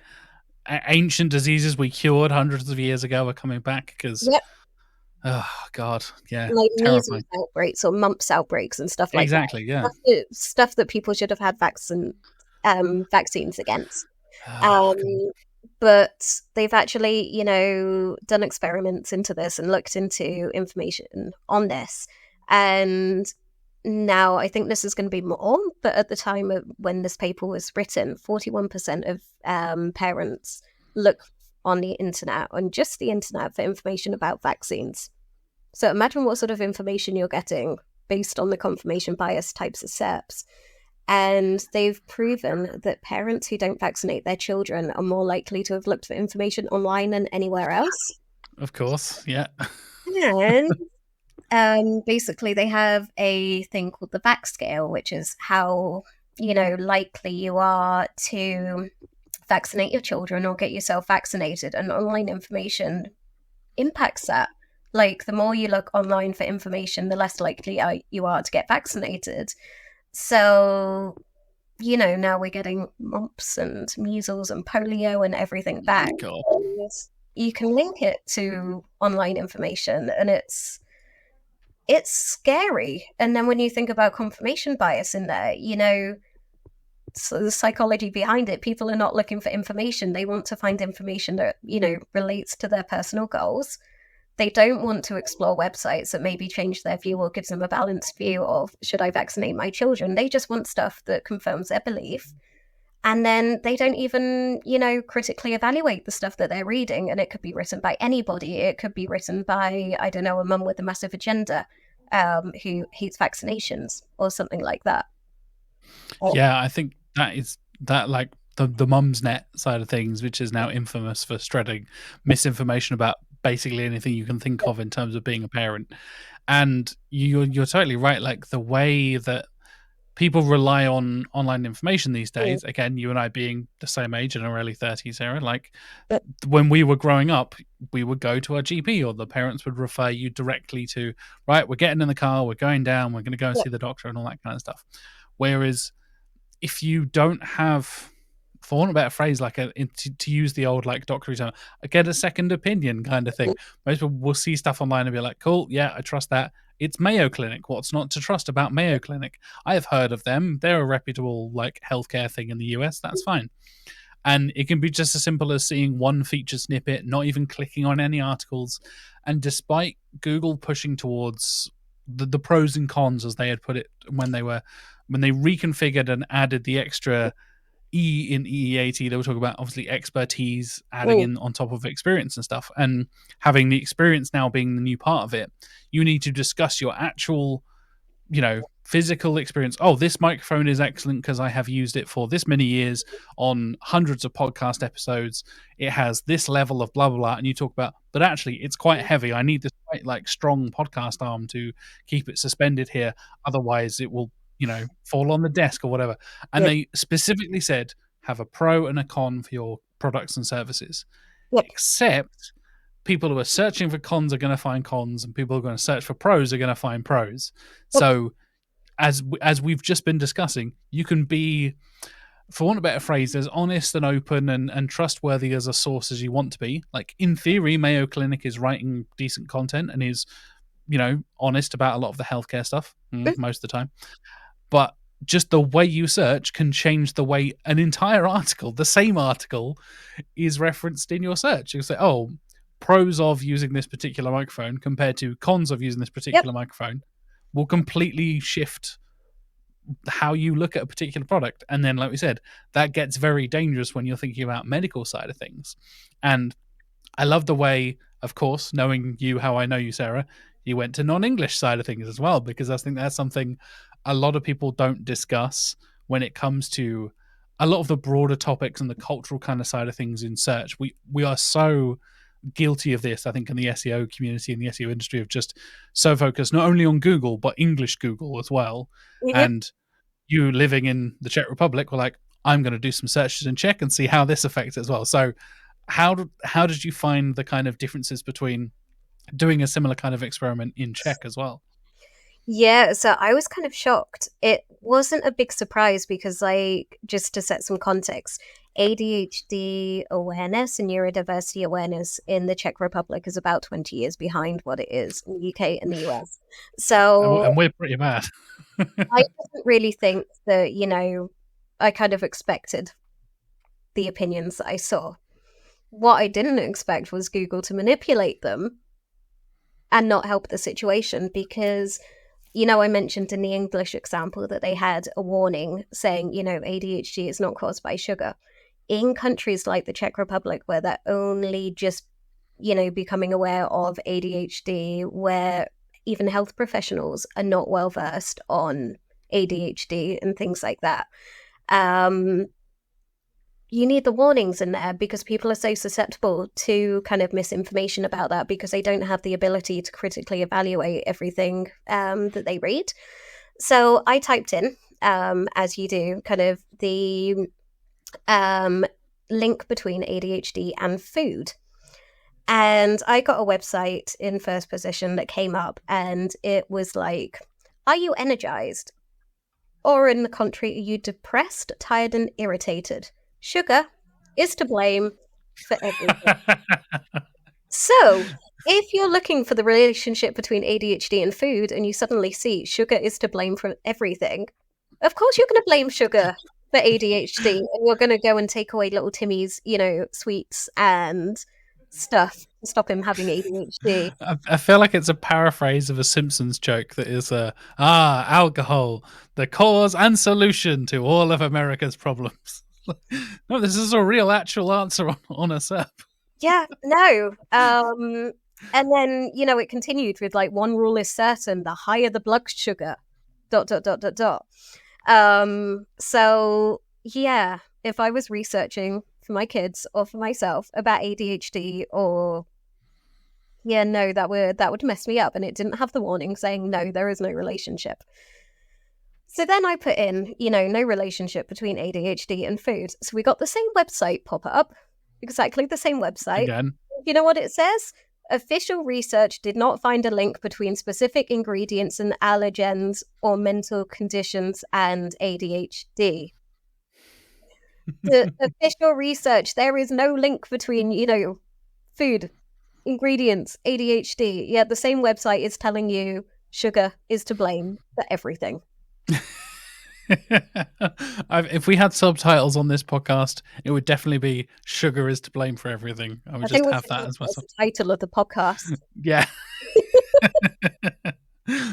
ancient diseases we cured hundreds of years ago are coming back because, oh God, yeah, like terrifying. measles outbreaks or mumps outbreaks and stuff like exactly, that. Yeah, stuff that people should have had vaccines against. But they've actually, done experiments into this and looked into information on this. And Now, I think this is going to be more, but at the time when this paper was written, 41% of parents look on the internet, on just the internet, for information about vaccines. So imagine what sort of information you're getting based on the confirmation bias types of SERPs. And they've proven that parents who don't vaccinate their children are more likely to have looked for information online than anywhere else. Of course, yeah. And basically they have a thing called the VAX scale, which is how, likely you are to vaccinate your children or get yourself vaccinated. And online information impacts that. Like, the more you look online for information, the less likely you are to get vaccinated. So, now we're getting mumps and measles and polio and everything back. You can link it to online information, and it's scary. And then when you think about confirmation bias in there, so the psychology behind it, people are not looking for information. They want to find information that, relates to their personal goals. They don't want to explore websites that maybe change their view or gives them a balanced view of, should I vaccinate my children? They just want stuff that confirms their belief. And then they don't even, critically evaluate the stuff that they're reading. And it could be written by anybody. It could be written by, I don't know, a mum with a massive agenda who hates vaccinations or something like that. Yeah, I think that like the mum's net side of things, which is now infamous for spreading misinformation about basically anything you can think of in terms of being a parent. And you're totally right. Like, the way that people rely on online information these days, again, you and I being the same age, in our early 30s, Sarah, like when we were growing up, we would go to our GP, or the parents would refer you directly to, right, we're getting in the car, we're going down, we're going to go and see the doctor and all that kind of stuff. Whereas if you don't have, for want of a better phrase, like to use the old like doctor term, get a second opinion kind of thing. Most people will see stuff online and be like, cool, yeah, I trust that. It's Mayo Clinic. What's not to trust about Mayo Clinic? I have heard of them. They're a reputable like healthcare thing in the US. That's fine. And it can be just as simple as seeing one feature snippet, not even clicking on any articles. And despite Google pushing towards the pros and cons, as they had put it when they reconfigured and added the extra E in EEAT, they were talking about obviously expertise, adding in on top of experience and stuff, and having the experience now being the new part of it. You need to discuss your actual, physical experience. Oh, this microphone is excellent because I have used it for this many years on hundreds of podcast episodes. It has this level of blah, blah, blah. And you talk about, but actually it's quite heavy. I need this quite like strong podcast arm to keep it suspended here. Otherwise it will, fall on the desk or whatever. And they specifically said, have a pro and a con for your products and services. Except people who are searching for cons are going to find cons, and people who are going to search for pros are going to find pros. So as we've just been discussing, you can be, for want of a better phrase, as honest and open and trustworthy as a source as you want to be. Like, in theory, Mayo Clinic is writing decent content and is, honest about a lot of the healthcare stuff most of the time. But just the way you search can change the way an entire article, the same article, is referenced in your search. You say, oh, pros of using this particular microphone compared to cons of using this particular microphone will completely shift how you look at a particular product. And then, like we said, that gets very dangerous when you're thinking about medical side of things. And I love the way, of course, knowing you how I know you, Sarah, you went to non-English side of things as well, because I think that's something a lot of people don't discuss when it comes to a lot of the broader topics and the cultural kind of side of things in search. We are so guilty of this, I think, in the SEO community and the SEO industry, of just so focused not only on Google, but English Google as well. And you living in the Czech Republic were like, I'm going to do some searches and check and see how this affects it as well. So how did you find the kind of differences between doing a similar kind of experiment in Czech as well? Yeah, so I was kind of shocked. It wasn't a big surprise because, like, just to set some context, ADHD awareness and neurodiversity awareness in the Czech Republic is about 20 years behind what it is in the UK and the US. So, and we're pretty bad. I didn't really think that, I kind of expected the opinions that I saw. What I didn't expect was Google to manipulate them and not help the situation, because I mentioned in the English example that they had a warning saying, ADHD is not caused by sugar. In countries like the Czech Republic, where they're only just, becoming aware of ADHD, where even health professionals are not well versed on ADHD and things like that, you need the warnings in there because people are so susceptible to kind of misinformation about that because they don't have the ability to critically evaluate everything that they read. So I typed in, as you do, kind of the link between ADHD and food. And I got a website in first position that came up, and it was like, are you energized? Or in the contrary, are you depressed, tired, and irritated? Sugar is to blame for everything. So, if you're looking for the relationship between ADHD and food and you suddenly see sugar is to blame for everything, of course you're going to blame sugar for ADHD, and you're going to go and take away little Timmy's, sweets and stuff to stop him having ADHD. I feel like it's a paraphrase of a Simpsons joke that is alcohol, the cause and solution to all of America's problems. No, this is a real actual answer on a SERP. Yeah, no. And then, it continued with like, one rule is certain, the higher the blood sugar, ... So yeah, if I was researching for my kids or for myself about ADHD that would mess me up, and it didn't have the warning saying no, there is no relationship. So then I put in, no relationship between ADHD and food. So we got the same website pop up, exactly the same website. Again. You know what it says? Official research did not find a link between specific ingredients and allergens or mental conditions and ADHD. The official research, there is no link between, food, ingredients, ADHD. Yeah, the same website is telling you sugar is to blame for everything. If we had subtitles on this podcast, it would definitely be "Sugar is to blame for everything." I would just have that as my title of the podcast. Yeah.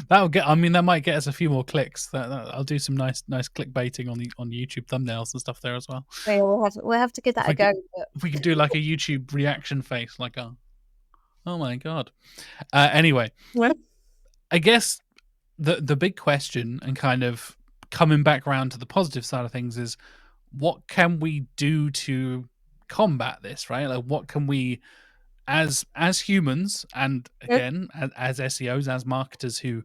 That might get us a few more clicks. I'll do some nice clickbaiting on YouTube thumbnails and stuff there as well. We'll have to give that a go. If we could do like a YouTube reaction face, like oh my god. Anyway, I guess the big question, and kind of coming back around to the positive side of things, is what can we do to combat this, right? Like, what can we, as humans, and again, as SEOs, as marketers who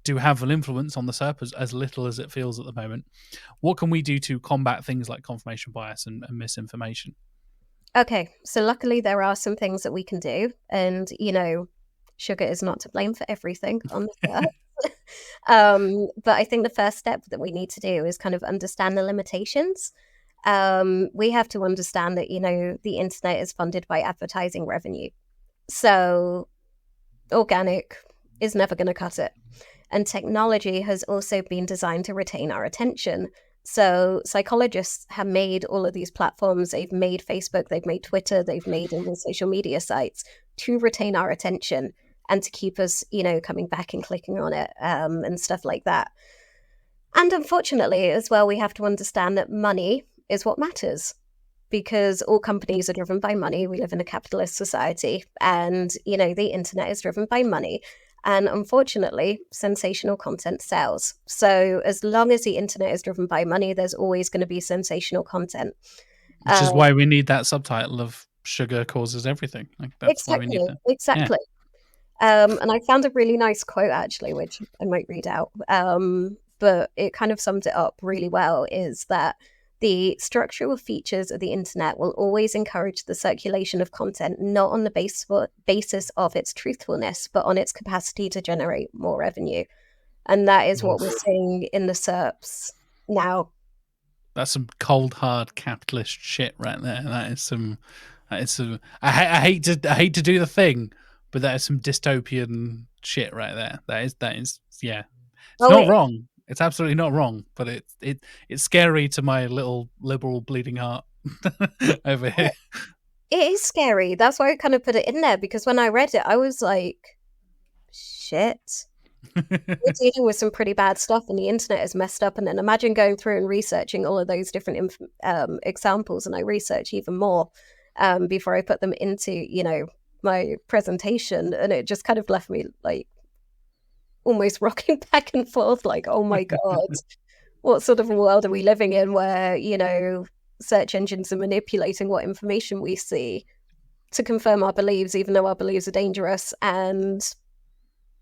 do have an influence on the SERP as little as it feels at the moment, what can we do to combat things like confirmation bias and misinformation? Okay, so luckily there are some things that we can do, and sugar is not to blame for everything on the SERP. But I think the first step that we need to do is kind of understand the limitations. We have to understand that, the internet is funded by advertising revenue. So organic is never going to cut it. And technology has also been designed to retain our attention. So psychologists have made all of these platforms. They've made Facebook, they've made Twitter, they've made all the social media sites to retain our attention and to keep us, coming back and clicking on it, and stuff like that. And unfortunately, as well, we have to understand that money is what matters, because all companies are driven by money. We live in a capitalist society, and, the internet is driven by money. And unfortunately, sensational content sells. So as long as the internet is driven by money, there's always going to be sensational content. Which is why we need that subtitle of "Sugar causes everything." Like, that's exactly, why we need that. Exactly. Yeah. And I found a really nice quote, actually, which I might read out. But it kind of sums it up really well, is that the structural features of the internet will always encourage the circulation of content, not on the basis of its truthfulness, but on its capacity to generate more revenue. And that is what we're seeing in the SERPs now. That's some cold, hard capitalist shit right there. That is some. I hate to do the thing, but that is some dystopian shit right there. That is yeah. It's not wrong. It's absolutely not wrong, but it's scary to my little liberal bleeding heart over here. It is scary. That's why I kind of put it in there, because when I read it, I was like, shit. we're dealing with some pretty bad stuff, and the internet is messed up. And then imagine going through and researching all of those different examples, and I research even more before I put them into, my presentation, and it just kind of left me like almost rocking back and forth, like, oh my God, what sort of a world are we living in where, search engines are manipulating what information we see to confirm our beliefs, even though our beliefs are dangerous and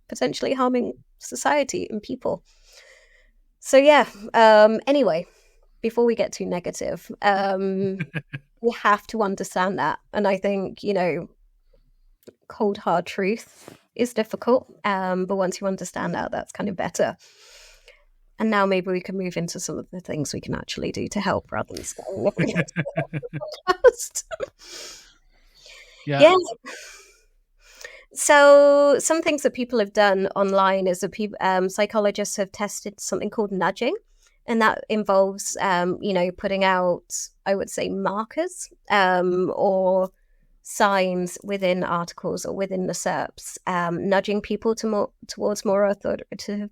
potentially harming society and people. So yeah, anyway, before we get too negative, we have to understand that. And I think, cold hard truth is difficult, but once you understand that, that's kind of better. And now maybe we can move into some of the things we can actually do to help rather than scaring everyone. Yeah. So some things that people have done online is that psychologists have tested something called nudging, and that involves, putting out, I would say, markers or signs within articles or within the SERPs, nudging people towards more authoritative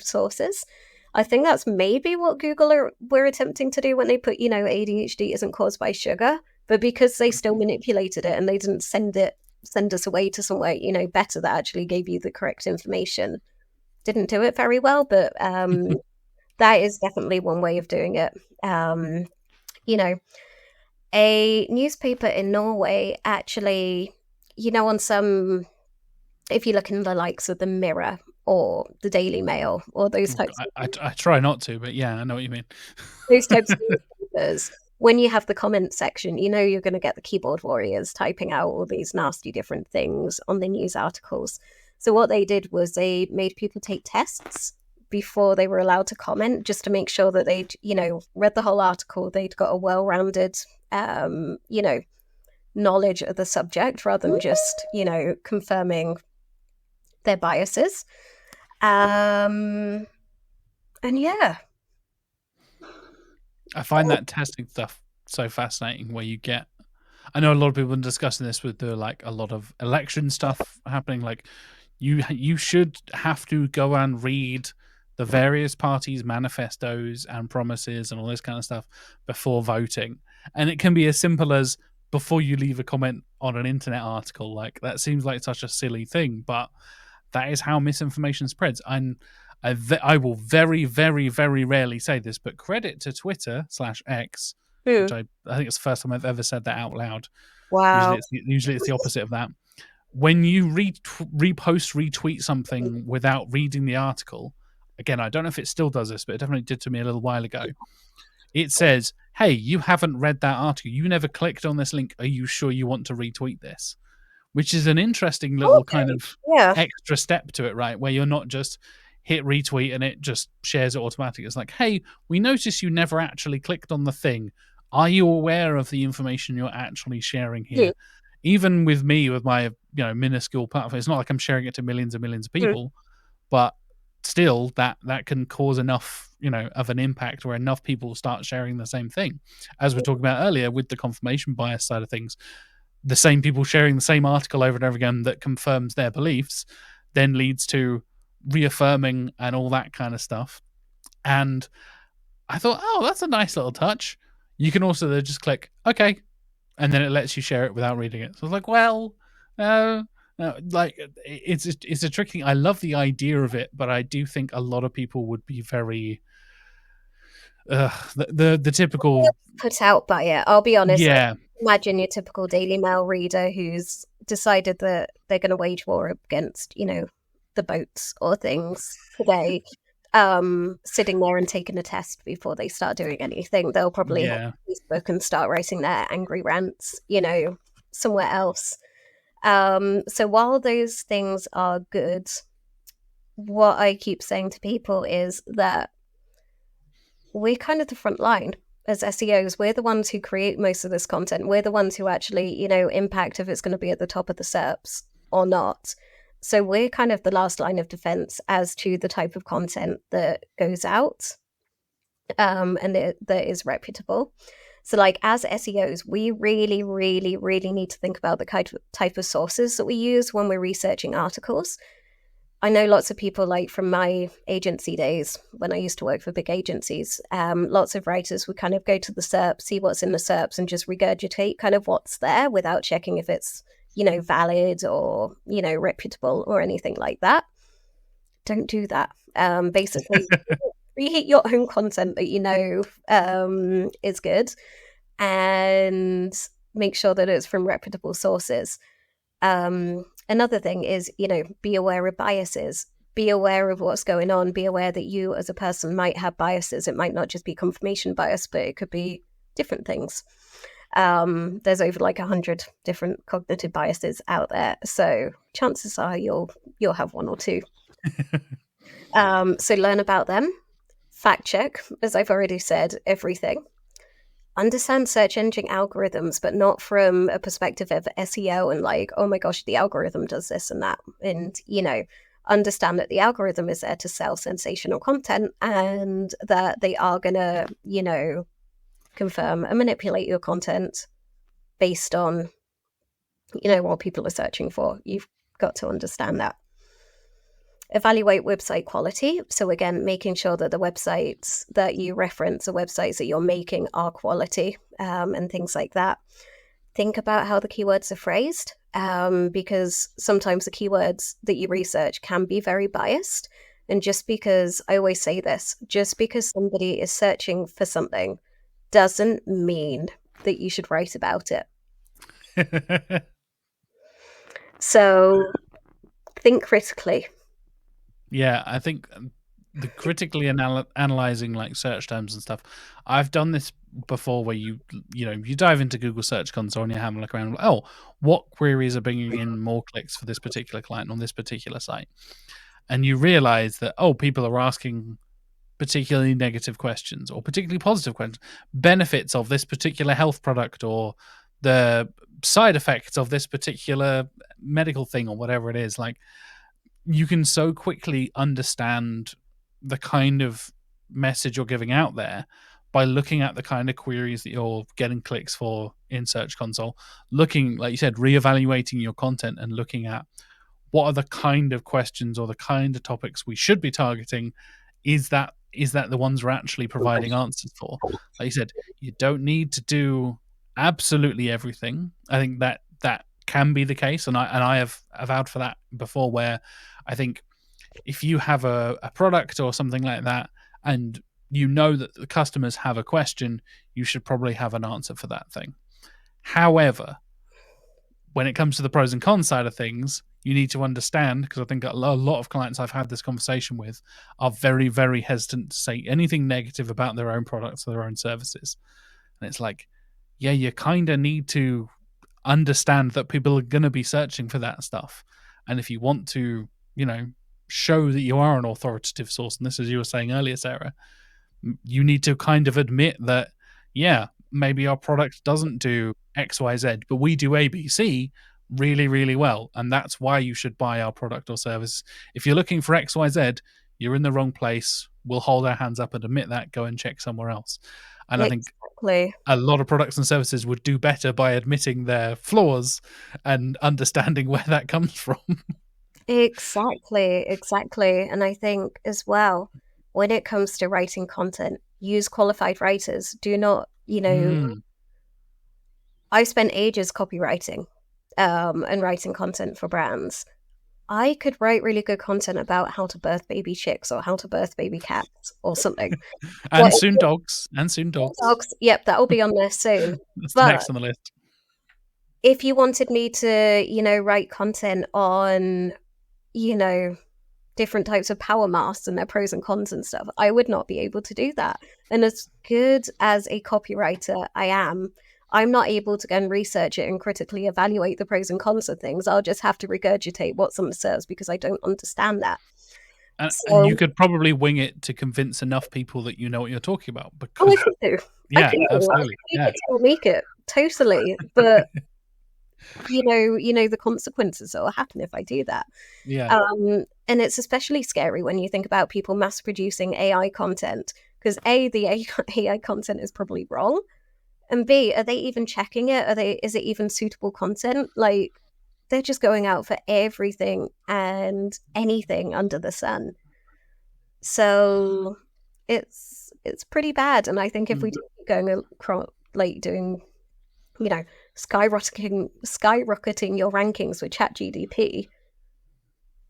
sources. I think that's maybe what Google were attempting to do when they put, ADHD isn't caused by sugar, but because they still manipulated it and they didn't send us away to somewhere, better that actually gave you the correct information, didn't do it very well. But that is definitely one way of doing it. A newspaper in Norway actually, on some, if you look in the likes of the Mirror or the Daily Mail or those types I try not to, but yeah, I know what you mean. Those types of newspapers, when you have the comment section, you're going to get the keyboard warriors typing out all these nasty different things on the news articles. So what they did was they made people take tests before they were allowed to comment, just to make sure that they'd, read the whole article, they'd got a well-rounded, knowledge of the subject rather than just, confirming their biases. And yeah. I find that testing stuff so fascinating, where you get, I know a lot of people are discussing this with a lot of election stuff happening. Like you should have to go and read the various parties' manifestos and promises and all this kind of stuff before voting. And it can be as simple as before you leave a comment on an internet article. Like, that seems like such a silly thing, but that is how misinformation spreads. And I will very, very, very rarely say this, but credit to Twitter/X, which I think it's the first time I've ever said that out loud. Wow. Usually it's the opposite of that. When you retweet something without reading the article, again, I don't know if it still does this, but it definitely did to me a little while ago. It says, hey, you haven't read that article. You never clicked on this link. Are you sure you want to retweet this? Which is an interesting little kind of extra step to it, right? Where you're not just hit retweet and it just shares it automatically. It's like, hey, we noticed you never actually clicked on the thing. Are you aware of the information you're actually sharing here? Yeah. Even with me, with my minuscule platform, it's not like I'm sharing it to millions and millions of people, but still that can cause enough of an impact where enough people start sharing the same thing. As we were talking about earlier with the confirmation bias side of things, the same people sharing the same article over and over again that confirms their beliefs then leads to reaffirming and all that kind of stuff. And I thought, oh, that's a nice little touch. You can also just click okay, and then it lets you share it without reading it. So I was like, well, it's a tricky thing. I love the idea of it, but I do think a lot of people would be very the typical put out by it. I'll be honest. Yeah. Imagine your typical Daily Mail reader who's decided that they're going to wage war against, the boats or things today, sitting there and taking a test before they start doing anything. They'll probably hit Facebook and start writing their angry rants, somewhere else. So while those things are good, what I keep saying to people is that we're kind of the front line as SEOs. We're the ones who create most of this content. We're the ones who actually, impact if it's going to be at the top of the SERPs or not. So we're kind of the last line of defense as to the type of content that goes out and that is reputable. So as SEOs, we really, really, really need to think about the type of sources that we use when we're researching articles. I know lots of people, like from my agency days when I used to work for big agencies, lots of writers would kind of go to the SERP, see what's in the SERPs and just regurgitate kind of what's there without checking if it's, valid or, reputable or anything like that. Don't do that. Basically, reheat your own content that is good, and make sure that it's from reputable sources. Another thing is, be aware of biases, be aware of what's going on, be aware that you as a person might have biases. It might not just be confirmation bias, but it could be different things. There's over like 100 different cognitive biases out there. So chances are you'll have one or two. So learn about them, fact check, as I've already said, everything. Understand search engine algorithms, but not from a perspective of SEO and like, oh my gosh, the algorithm does this and that. And, understand that the algorithm is there to sell sensational content and that they are going to, confirm and manipulate your content based on, what people are searching for. You've got to understand that. Evaluate website quality. So again, making sure that the websites that you reference, the websites that you're making are quality, and things like that. Think about how the keywords are phrased, because sometimes the keywords that you research can be very biased. And just because, I always say this, just because somebody is searching for something doesn't mean that you should write about it. So think critically. Yeah, I think the critically analyzing like search terms and stuff. I've done this before, where you dive into Google Search Console and you have a look around. Oh, what queries are bringing in more clicks for this particular client on this particular site? And you realize that people are asking particularly negative questions or particularly positive questions, benefits of this particular health product or the side effects of this particular medical thing or whatever it is. Like, you can so quickly understand the kind of message you're giving out there by looking at the kind of queries that you're getting clicks for in Search Console, looking, like you said, reevaluating your content and looking at what are the kind of questions or the kind of topics we should be targeting. Is that the ones we're actually providing answers for? Like you said, you don't need to do absolutely everything. I think that can be the case, and I have vowed for that before, where I think if you have a product or something like that and that the customers have a question, you should probably have an answer for that thing. However, when it comes to the pros and cons side of things, you need to understand, because I think a lot of clients I've had this conversation with are very, very hesitant to say anything negative about their own products or their own services. And it's like, yeah, you kind of need to understand that people are going to be searching for that stuff. And if you want to, show that you are an authoritative source, and this, as you were saying earlier, Sarah, you need to kind of admit that, yeah, maybe our product doesn't do X, Y, Z, but we do A, B, C really, really well. And that's why you should buy our product or service. If you're looking for X, Y, Z, you're in the wrong place. We'll hold our hands up and admit that. Go and check somewhere else. And exactly. I think a lot of products and services would do better by admitting their flaws and understanding where that comes from. Exactly. And I think as well, when it comes to writing content, use qualified writers. Do not, I spent ages copywriting and writing content for brands. I could write really good content about how to birth baby chicks or how to birth baby cats or something. and soon dogs. Yep, that'll be on there soon. That's the next on the list. If you wanted me to, write content on, different types of power masks and their pros and cons and stuff, I would not be able to do that. And as good as a copywriter I am, I'm not able to go and research it and critically evaluate the pros and cons of things. I'll just have to regurgitate what's on the SERPs because I don't understand that. And you could probably wing it to convince enough people that you know what you're talking about. Because, I could do. Yeah, absolutely. Make it totally. But you know the consequences that will happen if I do that. Yeah. And it's especially scary when you think about people mass producing AI content, because A, the AI content is probably wrong, and B, are they even checking it? Is it even suitable content? Like, they're just going out for everything and anything under the sun. So it's pretty bad. And I think if we do keep going like doing, skyrocketing your rankings with ChatGDP,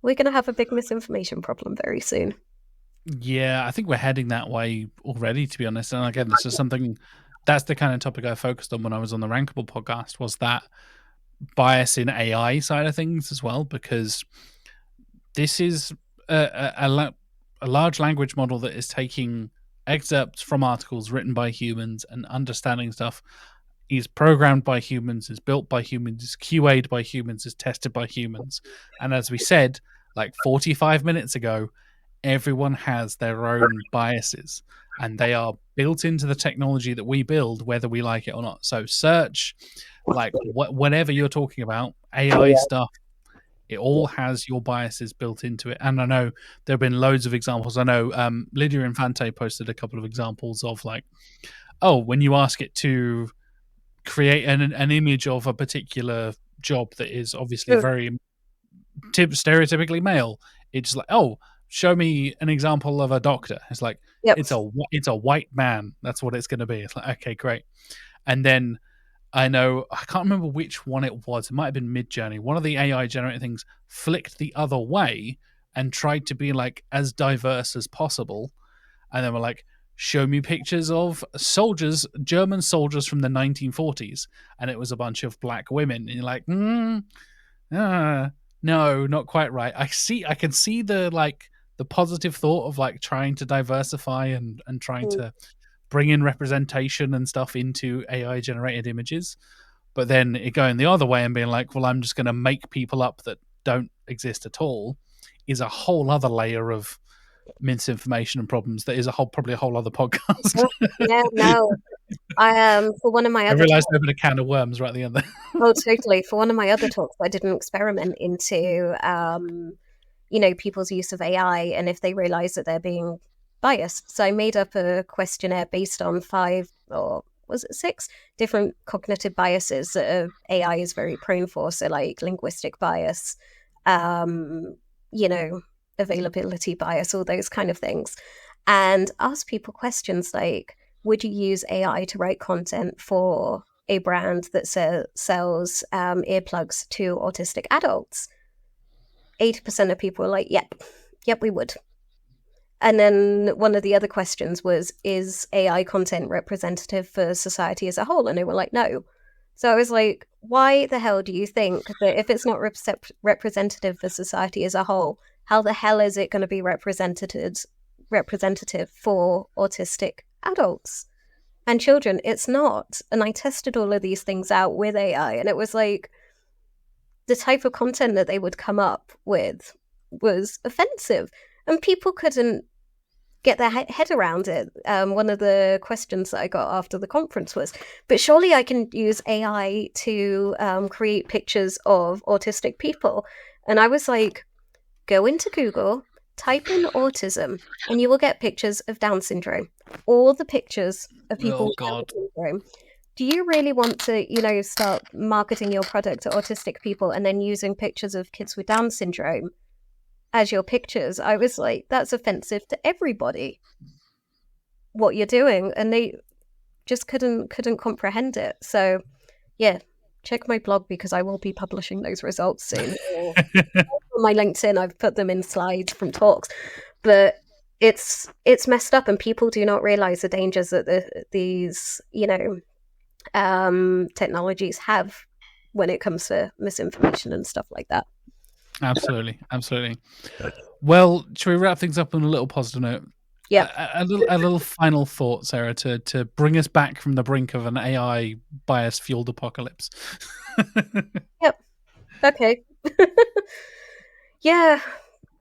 we're going to have a big misinformation problem very soon. Yeah, I think we're heading that way already, to be honest. And again, this is something that's the kind of topic I focused on when I was on the Rankable podcast, was that bias in AI side of things as well, because this is a large language model that is taking excerpts from articles written by humans and understanding stuff. Is programmed by humans, is built by humans, is QA'd by humans, is tested by humans. And as we said, like 45 minutes ago, everyone has their own biases, and they are built into the technology that we build, whether we like it or not. So search, like whatever you're talking about, AI stuff, it all has your biases built into it. And I know there have been loads of examples. I know Lydia Infante posted a couple of examples of like, oh, when you ask it to create an image of a particular job that is obviously very stereotypically male, it's like, oh, show me an example of a doctor. It's like, it's a white man. That's what it's going to be. It's like, okay, great. And then I know, I can't remember which one it was. It might have been Midjourney. One of the AI generated things flicked the other way and tried to be like as diverse as possible. And then we're like, show me pictures of soldiers, German soldiers from the 1940s. And it was a bunch of black women. And you're like, no, not quite right. I can see the positive thought of like trying to diversify and trying to bring in representation and stuff into AI generated images, but then it going the other way and being like, well, I'm just going to make people up that don't exist at all, is a whole other layer of misinformation and problems that is probably a whole other podcast. Yeah, no. For one of my other I realized I opened a can of worms right at the end there. Oh, totally. For one of my other talks, I did an experiment into people's use of AI and if they realize that they're being biased. So I made up a questionnaire based on 5 or was it 6 different cognitive biases that AI is very prone for. So like linguistic bias, availability bias, all those kind of things. And asked people questions like, would you use AI to write content for a brand that sells earplugs to autistic adults? 80% of people were like, yep, we would. And then one of the other questions was, is AI content representative for society as a whole? And they were like, no. So I was like, why the hell do you think that if it's not representative for society as a whole, how the hell is it going to be representative for autistic adults and children? It's not. And I tested all of these things out with AI, and it was like the type of content that they would come up with was offensive, and people couldn't get their head around it. One of the questions that I got after the conference was, but surely I can use AI to create pictures of autistic people. And I was like, go into Google, type in autism, and you will get pictures of Down syndrome. All the pictures of people with Down syndrome. Do you really want to, start marketing your product to autistic people and then using pictures of kids with Down syndrome as your pictures? I was like, that's offensive to everybody, what you're doing. And they just couldn't comprehend it. So, yeah, check my blog because I will be publishing those results soon. On my LinkedIn, I've put them in slides from talks. But it's messed up, and people do not realize the dangers that these, technologies have when it comes to misinformation and stuff like that. Absolutely. Well, should we wrap things up on a little positive note? Yeah. A little final thought, Sarah, to bring us back from the brink of an AI bias fueled apocalypse. Yep. Okay. Yeah,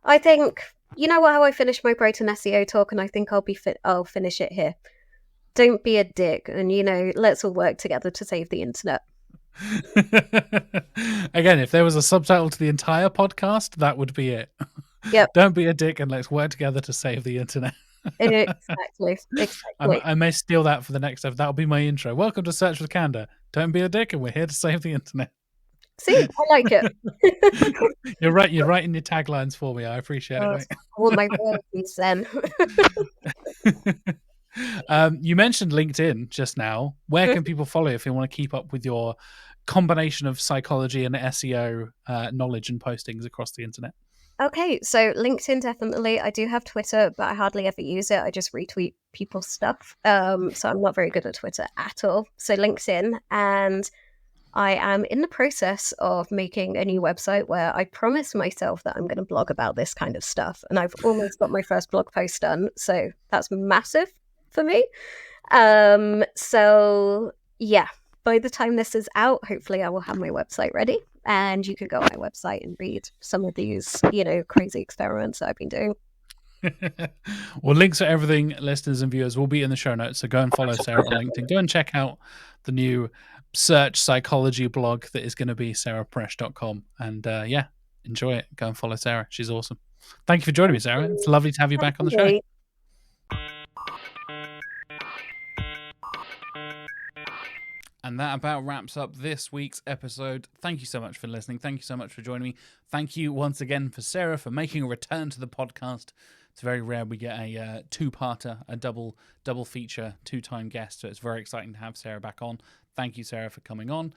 I think how I finish my Brighton SEO talk, and I think I'll finish it here. Don't be a dick, and let's all work together to save the internet. Again, if there was a subtitle to the entire podcast, that would be it. Yep. Don't be a dick and let's work together to save the internet. Exactly. I may steal that for the next episode. That'll be my intro. Welcome to Search with Candor. Don't be a dick and we're here to save the internet. See, I like it. You're right. You're writing your taglines for me. I appreciate it, mate. All my words then. You mentioned LinkedIn just now. Where can people follow you if they want to keep up with your combination of psychology and SEO knowledge and postings across the internet? Okay, so LinkedIn definitely. I do have Twitter, but I hardly ever use it. I just retweet people's stuff. So I'm not very good at Twitter at all. So LinkedIn, and I am in the process of making a new website where I promise myself that I'm going to blog about this kind of stuff. And I've almost got my first blog post done. So that's massive for me. So yeah, by the time this is out, hopefully I will have my website ready. And you could go on my website and read some of these, crazy experiments that I've been doing. Well, links for everything, listeners and viewers, will be in the show notes. So go and follow Sarah on LinkedIn. Go and check out the new search psychology blog that is going to be sarahpresch.com. And enjoy it. Go and follow Sarah. She's awesome. Thank you for joining me, Sarah. It's lovely to have you back on the show. And that about wraps up this week's episode. Thank you so much for listening. Thank you so much for joining me. Thank you once again for Sarah for making a return to the podcast. It's very rare we get a two-parter, a double feature, two-time guest. So it's very exciting to have Sarah back on. Thank you, Sarah, for coming on.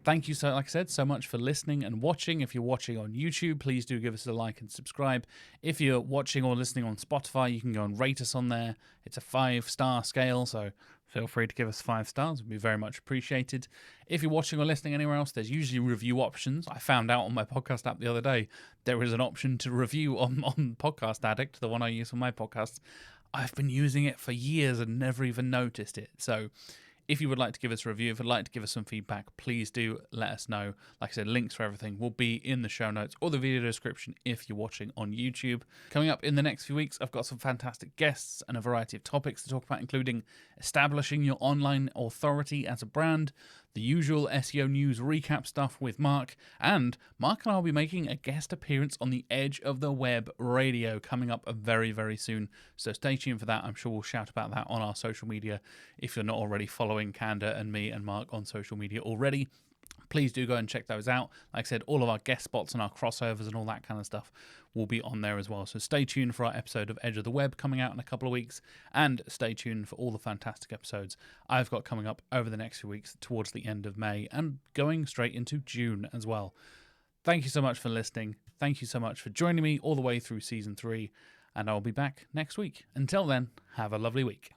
Thank you, like I said, so much for listening and watching. If you're watching on YouTube, please do give us a like and subscribe. If you're watching or listening on Spotify, you can go and rate us on there. It's a 5-star scale, so feel free to give us 5 stars. It would be very much appreciated. If you're watching or listening anywhere else, there's usually review options. I found out on my podcast app the other day, there is an option to review on Podcast Addict, the one I use for my podcasts. I've been using it for years and never even noticed it. So if you would like to give us a review, if you'd like to give us some feedback, please do let us know. Like I said, links for everything will be in the show notes or the video description if you're watching on YouTube. Coming up in the next few weeks, I've got some fantastic guests and a variety of topics to talk about, including establishing your online authority as a brand, the usual SEO news recap stuff with Mark, and Mark and I will be making a guest appearance on the Edge of the Web radio coming up very, very soon. So stay tuned for that. I'm sure we'll shout about that on our social media. If you're not already following Kanda and me and Mark on social media already, please do go and check those out. Like I said, all of our guest spots and our crossovers and all that kind of stuff will be on there as well. So stay tuned for our episode of Edge of the Web coming out in a couple of weeks, and stay tuned for all the fantastic episodes I've got coming up over the next few weeks towards the end of May and going straight into June as well. Thank you so much for listening. Thank you so much for joining me all the way through season 3, and I'll be back next week. Until then, have a lovely week.